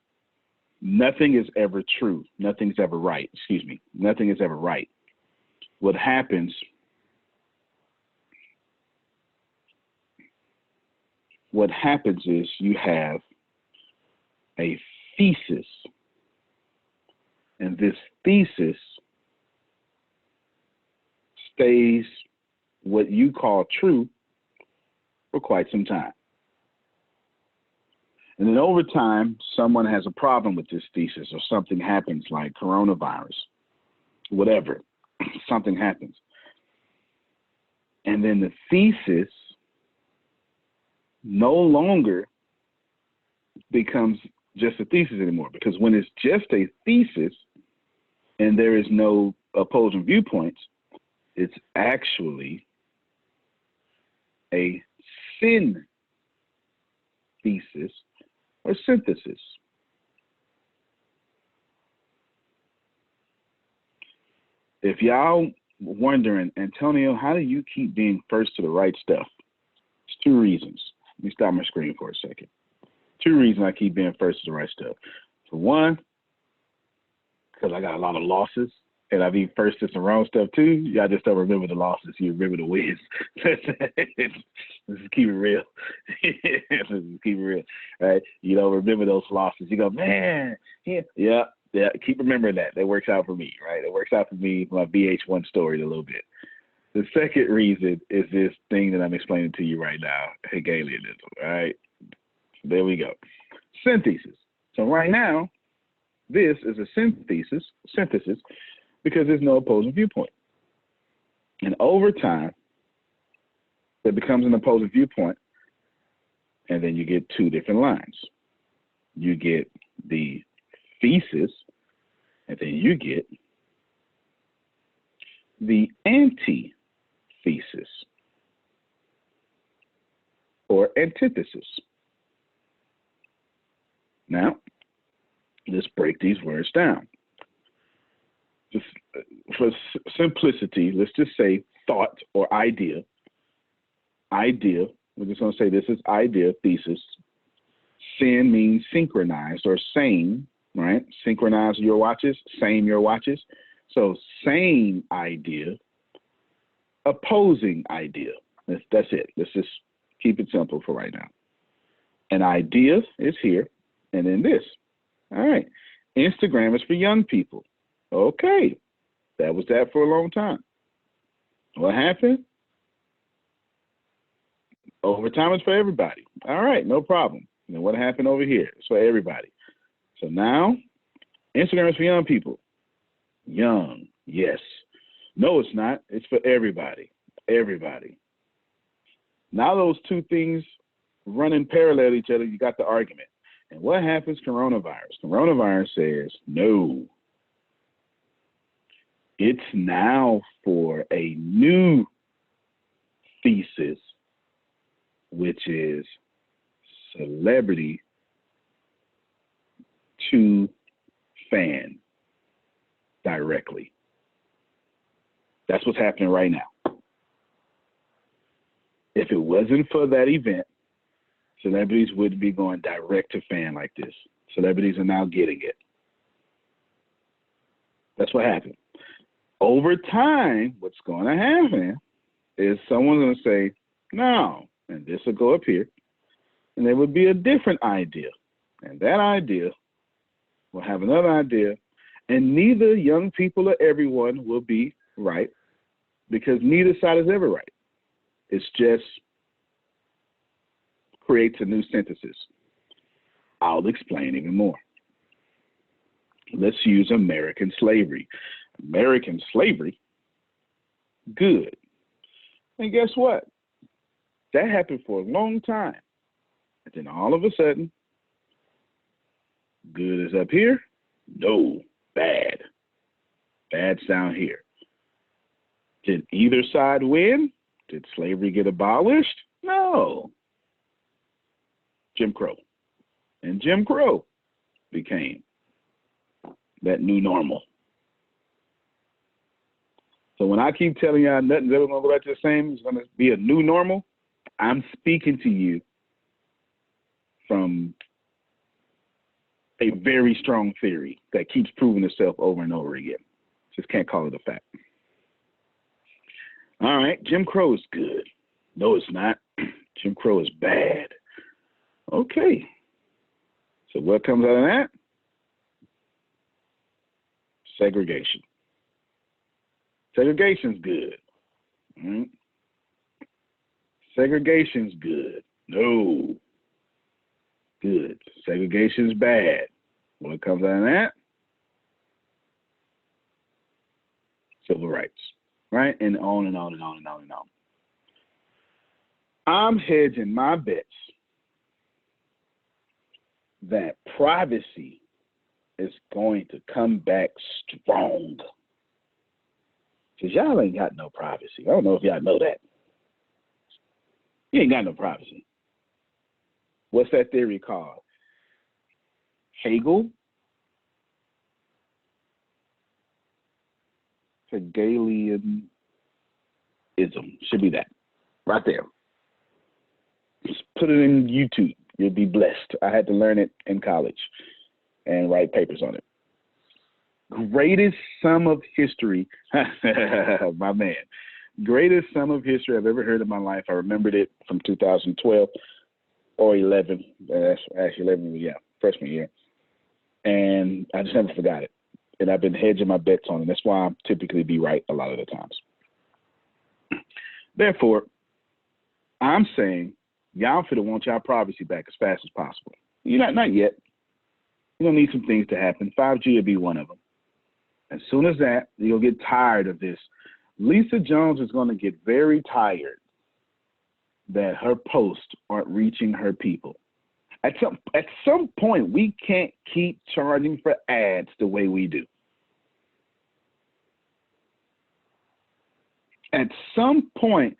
nothing is ever true. Nothing's ever right. Nothing is ever right. What happens is you have a thesis, and this thesis stays what you call true for quite some time. And then over time, someone has a problem with this thesis, or something happens like coronavirus, whatever, something happens. And then the thesis no longer becomes just a thesis anymore, because when it's just a thesis and there is no opposing viewpoints, it's actually a synthesis or synthesis. If y'all wondering, Antonio, how do you keep being first to the right stuff? It's two reasons. Let me stop my screen for a second. Two reasons I keep being first to the right stuff. For one, because I got a lot of losses, and I be first to some wrong stuff too. Y'all just don't remember the losses. You remember the wins. Let's keep it real. Let's keep it real, right? You don't remember those losses. You go, man, yeah. Yeah, keep remembering that. That works out for me, right? It works out for me, my VH1 stories a little bit. The second reason is this thing that I'm explaining to you right now, Hegelianism, all right? There we go. Synthesis. So right now, this is a synthesis, because there's no opposing viewpoint. And over time, it becomes an opposing viewpoint, and then you get two different lines. You get the thesis, and then you get the antithesis or antithesis. Now, let's break these words down. Just for simplicity, let's just say thought or idea. Idea, we're just going to say this is idea, thesis. Sin means synchronized or same, right? Synchronize your watches, same your watches. So same idea, opposing idea. That's it. Let's just keep it simple for right now. An idea is here, and then this. All right. Instagram is for young people. Okay. That was that for a long time. What happened? Over time it's for everybody. All right, no problem. And then what happened over here? It's for everybody. So now, Instagram is for young people. Young, yes. No, it's not. It's for everybody. Everybody. Now those two things running parallel to each other, you got the argument. And what happens? Coronavirus. Coronavirus says, no. It's now for a new thesis, which is celebrity to fan directly. That's what's happening right now. If it wasn't for that event, celebrities wouldn't be going direct to fan like this. Celebrities are now getting it. That's what happened. Over time, what's going to happen is someone's going to say, no, and this will go up here, and there would be a different idea. And that idea will have another idea, and neither young people or everyone will be right, because neither side is ever right. It's just creates a new synthesis. I'll explain even more. Let's use American slavery. American slavery, good. And guess what? That happened for a long time. And then all of a sudden, good is up here. No, bad. Bad's down here. Did either side win? Did slavery get abolished? No. Jim Crow. And Jim Crow became that new normal. So when I keep telling y'all nothing's ever going to go back to the same, it's going to be a new normal, I'm speaking to you from a very strong theory that keeps proving itself over and over again. Just can't call it a fact. All right, Jim Crow is good. No, it's not. Jim Crow is bad. Okay. So what comes out of that? Segregation. Segregation's good. Mm-hmm. Segregation's good. No. Good. Segregation's bad. What comes out of that? Civil rights. Right? And on and on and on and on and on. I'm hedging my bets that privacy is going to come back strong. Because y'all ain't got no privacy. I don't know if y'all know that. You ain't got no privacy. What's that theory called? Hegelianism? Should be that. Right there. Just put it in YouTube. You'll be blessed. I had to learn it in college and write papers on it. Greatest sum of history, my man. Greatest sum of history I've ever heard in my life. I remembered it from 2012 or 11. That's actually 11, yeah, freshman year. And I just never forgot it. And I've been hedging my bets on it. That's why I typically be right a lot of the times. Therefore, I'm saying y'all finna want y'all privacy back as fast as possible. Not yet. You're gonna need some things to happen. 5G will be one of them. As soon as that, you'll get tired of this. Lisa Jones is gonna get very tired that her posts aren't reaching her people. At some point, we can't keep charging for ads the way we do. At some point,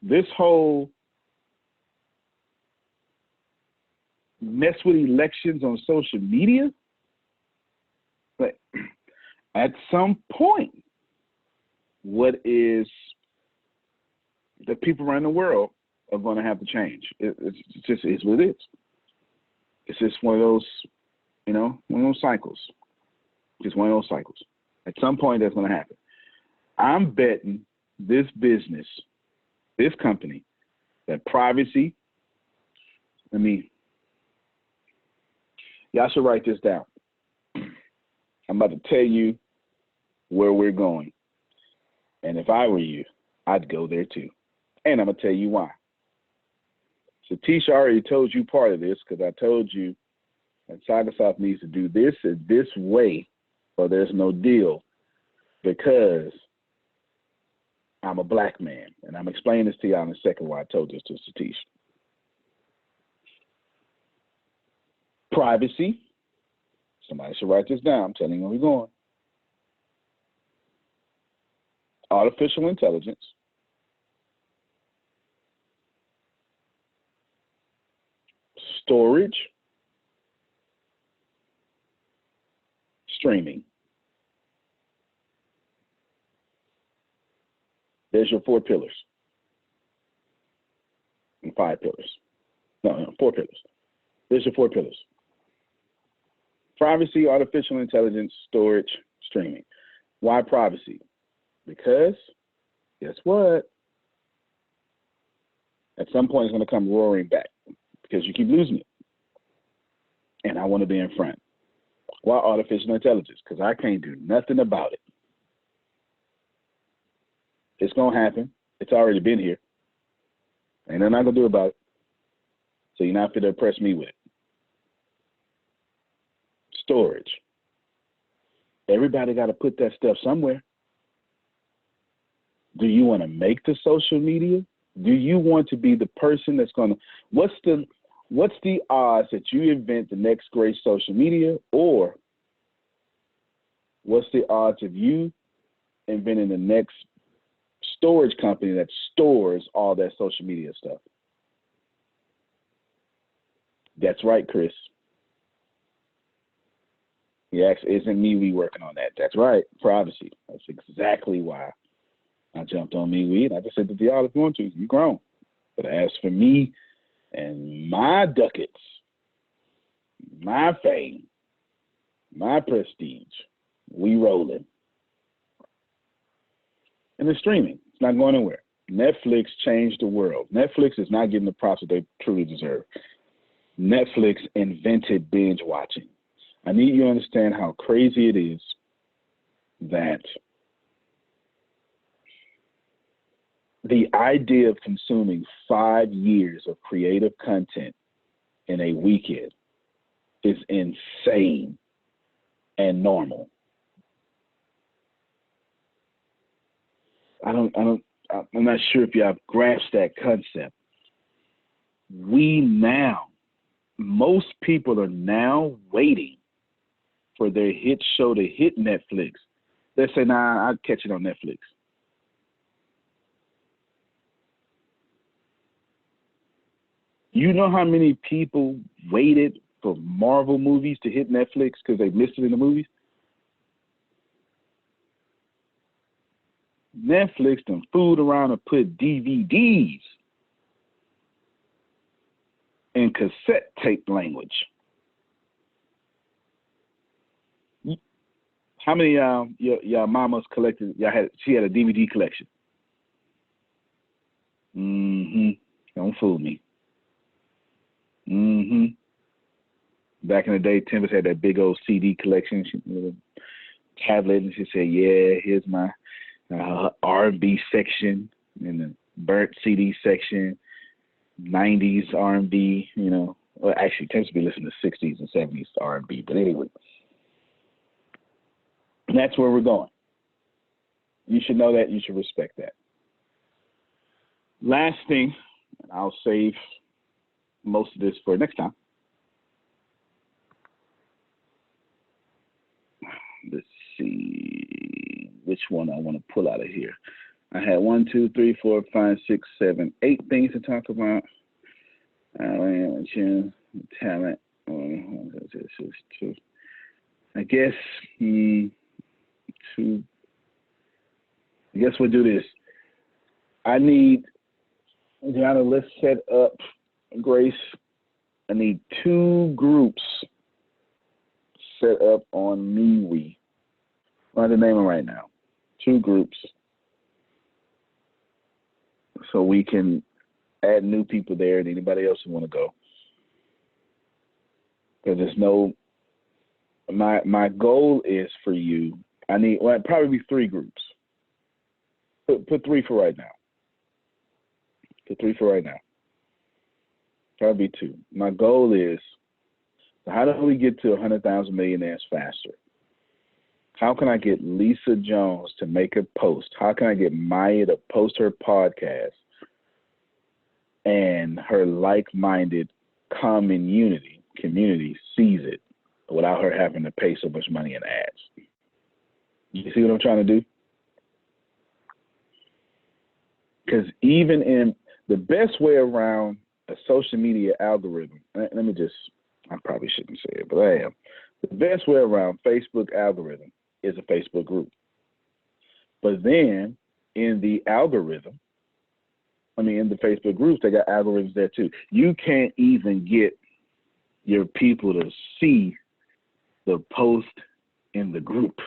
this whole mess with elections on social media, but at some point, what is the people around the world are going to have to change. It's just is what it is. It's just one of those, one of those cycles. Just one of those cycles. At some point, that's going to happen. I'm betting this business, this company, that privacy, y'all should write this down. I'm about to tell you where we're going. And if I were you, I'd go there too. And I'm going to tell you why. Satish already told you part of this because I told you that Cybersoft needs to do this way or there's no deal because I'm a black man. And I'm explaining this to y'all in a second why I told this to Satish. Privacy. Somebody should write this down. I'm telling you where we're going. Artificial intelligence. Storage. Streaming. There's your 4 pillars. And 5 pillars. No, 4 pillars. There's your 4 pillars. Privacy, artificial intelligence, storage, streaming. Why privacy? Because, guess what? At some point, it's going to come roaring back because you keep losing it. And I want to be in front. Why artificial intelligence? Because I can't do nothing about it. It's going to happen. It's already been here. Ain't nothing I can do about it. So you're not fit to oppress me with it. Storage. Everybody got to put that stuff somewhere. Do you want to make the social media? Do you want to be the person that's going to, what's the odds that you invent the next great social media, or what's the odds of you inventing the next storage company that stores all that social media stuff? That's right, Chris. He asked, isn't MeWe working on that? That's right, privacy. That's exactly why I jumped on MeWe. I just said to y'all, if you want to, you grown. But as for me and my ducats, my fame, my prestige, we rolling. And the streaming, it's not going anywhere. Netflix changed the world. Netflix is not getting the props that they truly deserve. Netflix invented binge watching. I need you to understand how crazy it is that the idea of consuming 5 years of creative content in a weekend is insane and normal. I'm not sure if y'all grasped that concept. Most people are now waiting for their hit show to hit Netflix. They say, nah, I'll catch it on Netflix. You know how many people waited for Marvel movies to hit Netflix because they missed it in the movies? Netflix done fooled around and put DVDs in cassette tape language. How many your mamas collected? She had a DVD collection. Don't fool me. Back in the day, Tempest had that big old CD collection, tablet, and she said, "Yeah, here's my R&B section and the burnt CD section, 90s R&B, you know." Well, actually, Tempest be listening to 60s and 70s R&B, but anyway, that's where we're going. You should know that. You should respect that. Last thing, I'll save most of this for next time. Let's see which one I want to pull out of here. I had 1, 2, 3, 4, 5, 6, 7, 8 things to talk about. Talent. I guess two. I guess we'll do this. I need, Gianna, let's set up, Grace, I need 2 groups set up on MeWe. I have to name them right now. 2 groups. So we can add new people there and anybody else who want to go. Because there's no, my goal is for you, I need, well, it'd probably be 3 groups. Put 3 for right now. Put 3 for right now. Probably 2. My goal is, how do we get to 100,000 millionaires faster? How can I get Lisa Jones to make a post? How can I get Maya to post her podcast and her like-minded community sees it without her having to pay so much money in ads? You see what I'm trying to do? Because even in the best way around a social media algorithm, let me just, I probably shouldn't say it, but I am. The best way around Facebook algorithm is a Facebook group. But then in the algorithm, in the Facebook groups, they got algorithms there too. You can't even get your people to see the post in the group.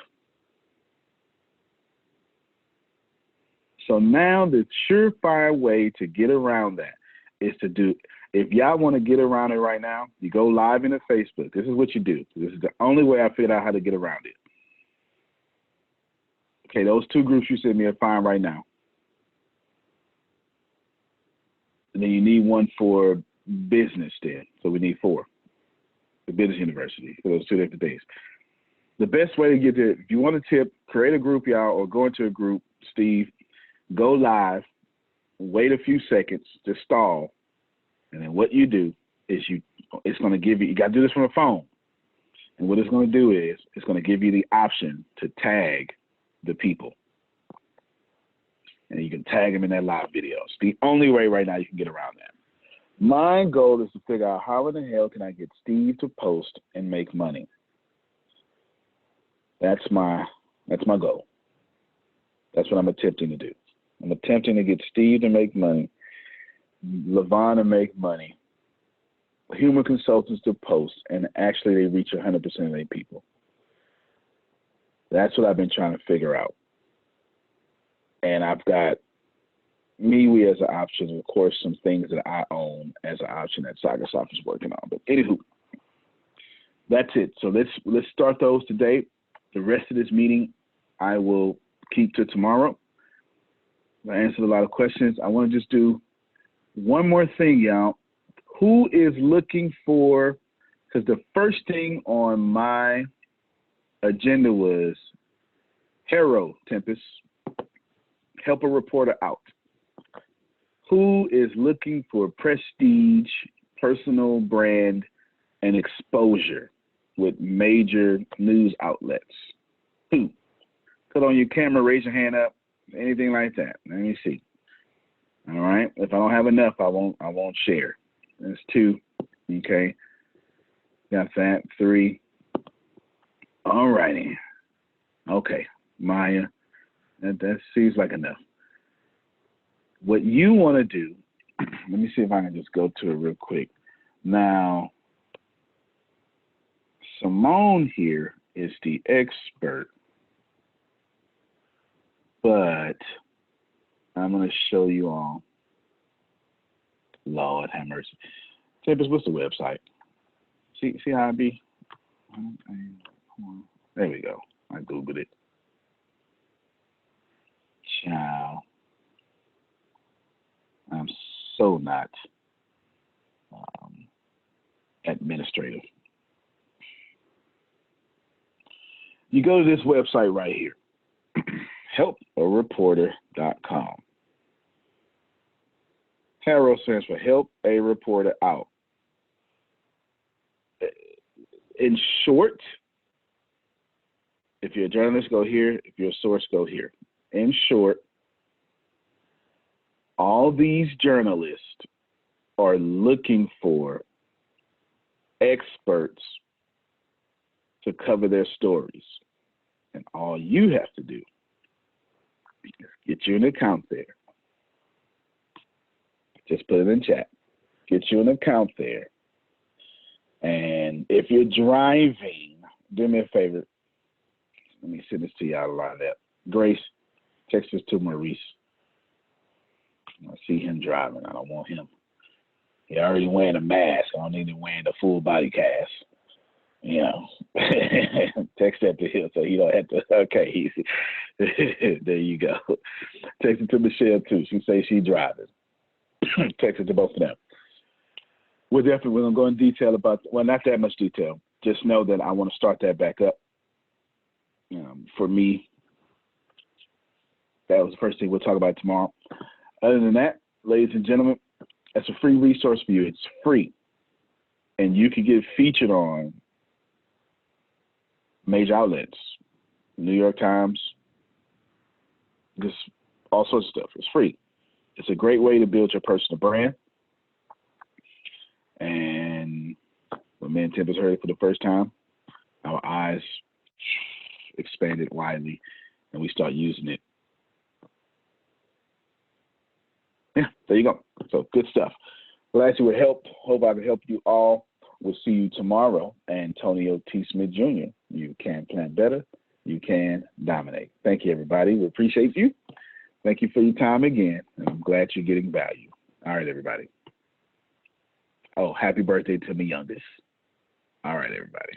So now the surefire way to get around that is to do, if y'all want to get around it right now, you go live into Facebook. This is what you do. This is the only way I figured out how to get around it. Okay, those 2 groups you sent me are fine right now. And then you need one for business then. So we need 4. The business university, for those 2 different things. The best way to get there, if you want a tip, create a group, y'all, or go into a group, Steve, go live, wait a few seconds to stall, and then what you do is it's going to give you got to do this from a phone. And what it's going to do is it's going to give you the option to tag the people. And you can tag them in that live video. It's the only way right now you can get around that. My goal is to figure out how in the hell can I get Steve to post and make money. That's my goal. That's what I'm attempting to do. I'm attempting to get Steve to make money, LaVon to make money, human consultants to post, and actually they reach 100% of their people. That's what I've been trying to figure out. And I've got MeWe as an option, and of course some things that I own as an option that Sagasoft is working on. But anywho, that's it. So let's start those today. The rest of this meeting I will keep to tomorrow. I answered a lot of questions. I want to just do one more thing, y'all. Who is looking for, because the first thing on my agenda was Hero, Tempest, help a reporter out. Who is looking for prestige, personal brand, and exposure with major news outlets? Who? Put on your camera, raise your hand up, anything like that. Let me see. All right. If I don't have enough, I won't share. That's 2. Okay. Got that. 3. All righty. Okay. Maya. That seems like enough. What you want to do, let me see if I can just go to it real quick. Now, Simone here is the expert, but I'm going to show you all. Lord have mercy. Tempest, what's the website? See how I be? There we go. I Googled it. Child. I'm so not administrative. You go to this website right here, helpareporter.com. HARO stands for Help a Reporter Out. In short, if you're a journalist, go here. If you're a source, go here. In short, all these journalists are looking for experts to cover their stories. And all you have to do is get you an account there. Just put it in chat. Get you an account there. And if you're driving, do me a favor. Let me send this to y'all live that. Grace, text this to Maurice. I see him driving. I don't want him. He already wearing a mask. I don't need him wearing the full body cast. You know, text that to him so he don't have to. Okay, there you go. Text it to Michelle too. She says she's driving. Text it to both of them. We're gonna go in detail about. Well, not that much detail. Just know that I want to start that back up. For me, that was the first thing we'll talk about tomorrow. Other than that, ladies and gentlemen, that's a free resource for you. It's free, and you can get featured on major outlets, New York Times, just all sorts of stuff. It's free. It's a great way to build your personal brand. And when me and Tempest heard it for the first time, our eyes expanded widely, and we start using it. Yeah, there you go. So good stuff. Well, actually, with help, hope I can help you all. We'll see you tomorrow. Antonio T. Smith Jr. You can plan better. You can dominate. Thank you, everybody. We appreciate you. Thank you for your time again. And I'm glad you're getting value. All right, everybody. Oh, happy birthday to my youngest. All right, everybody.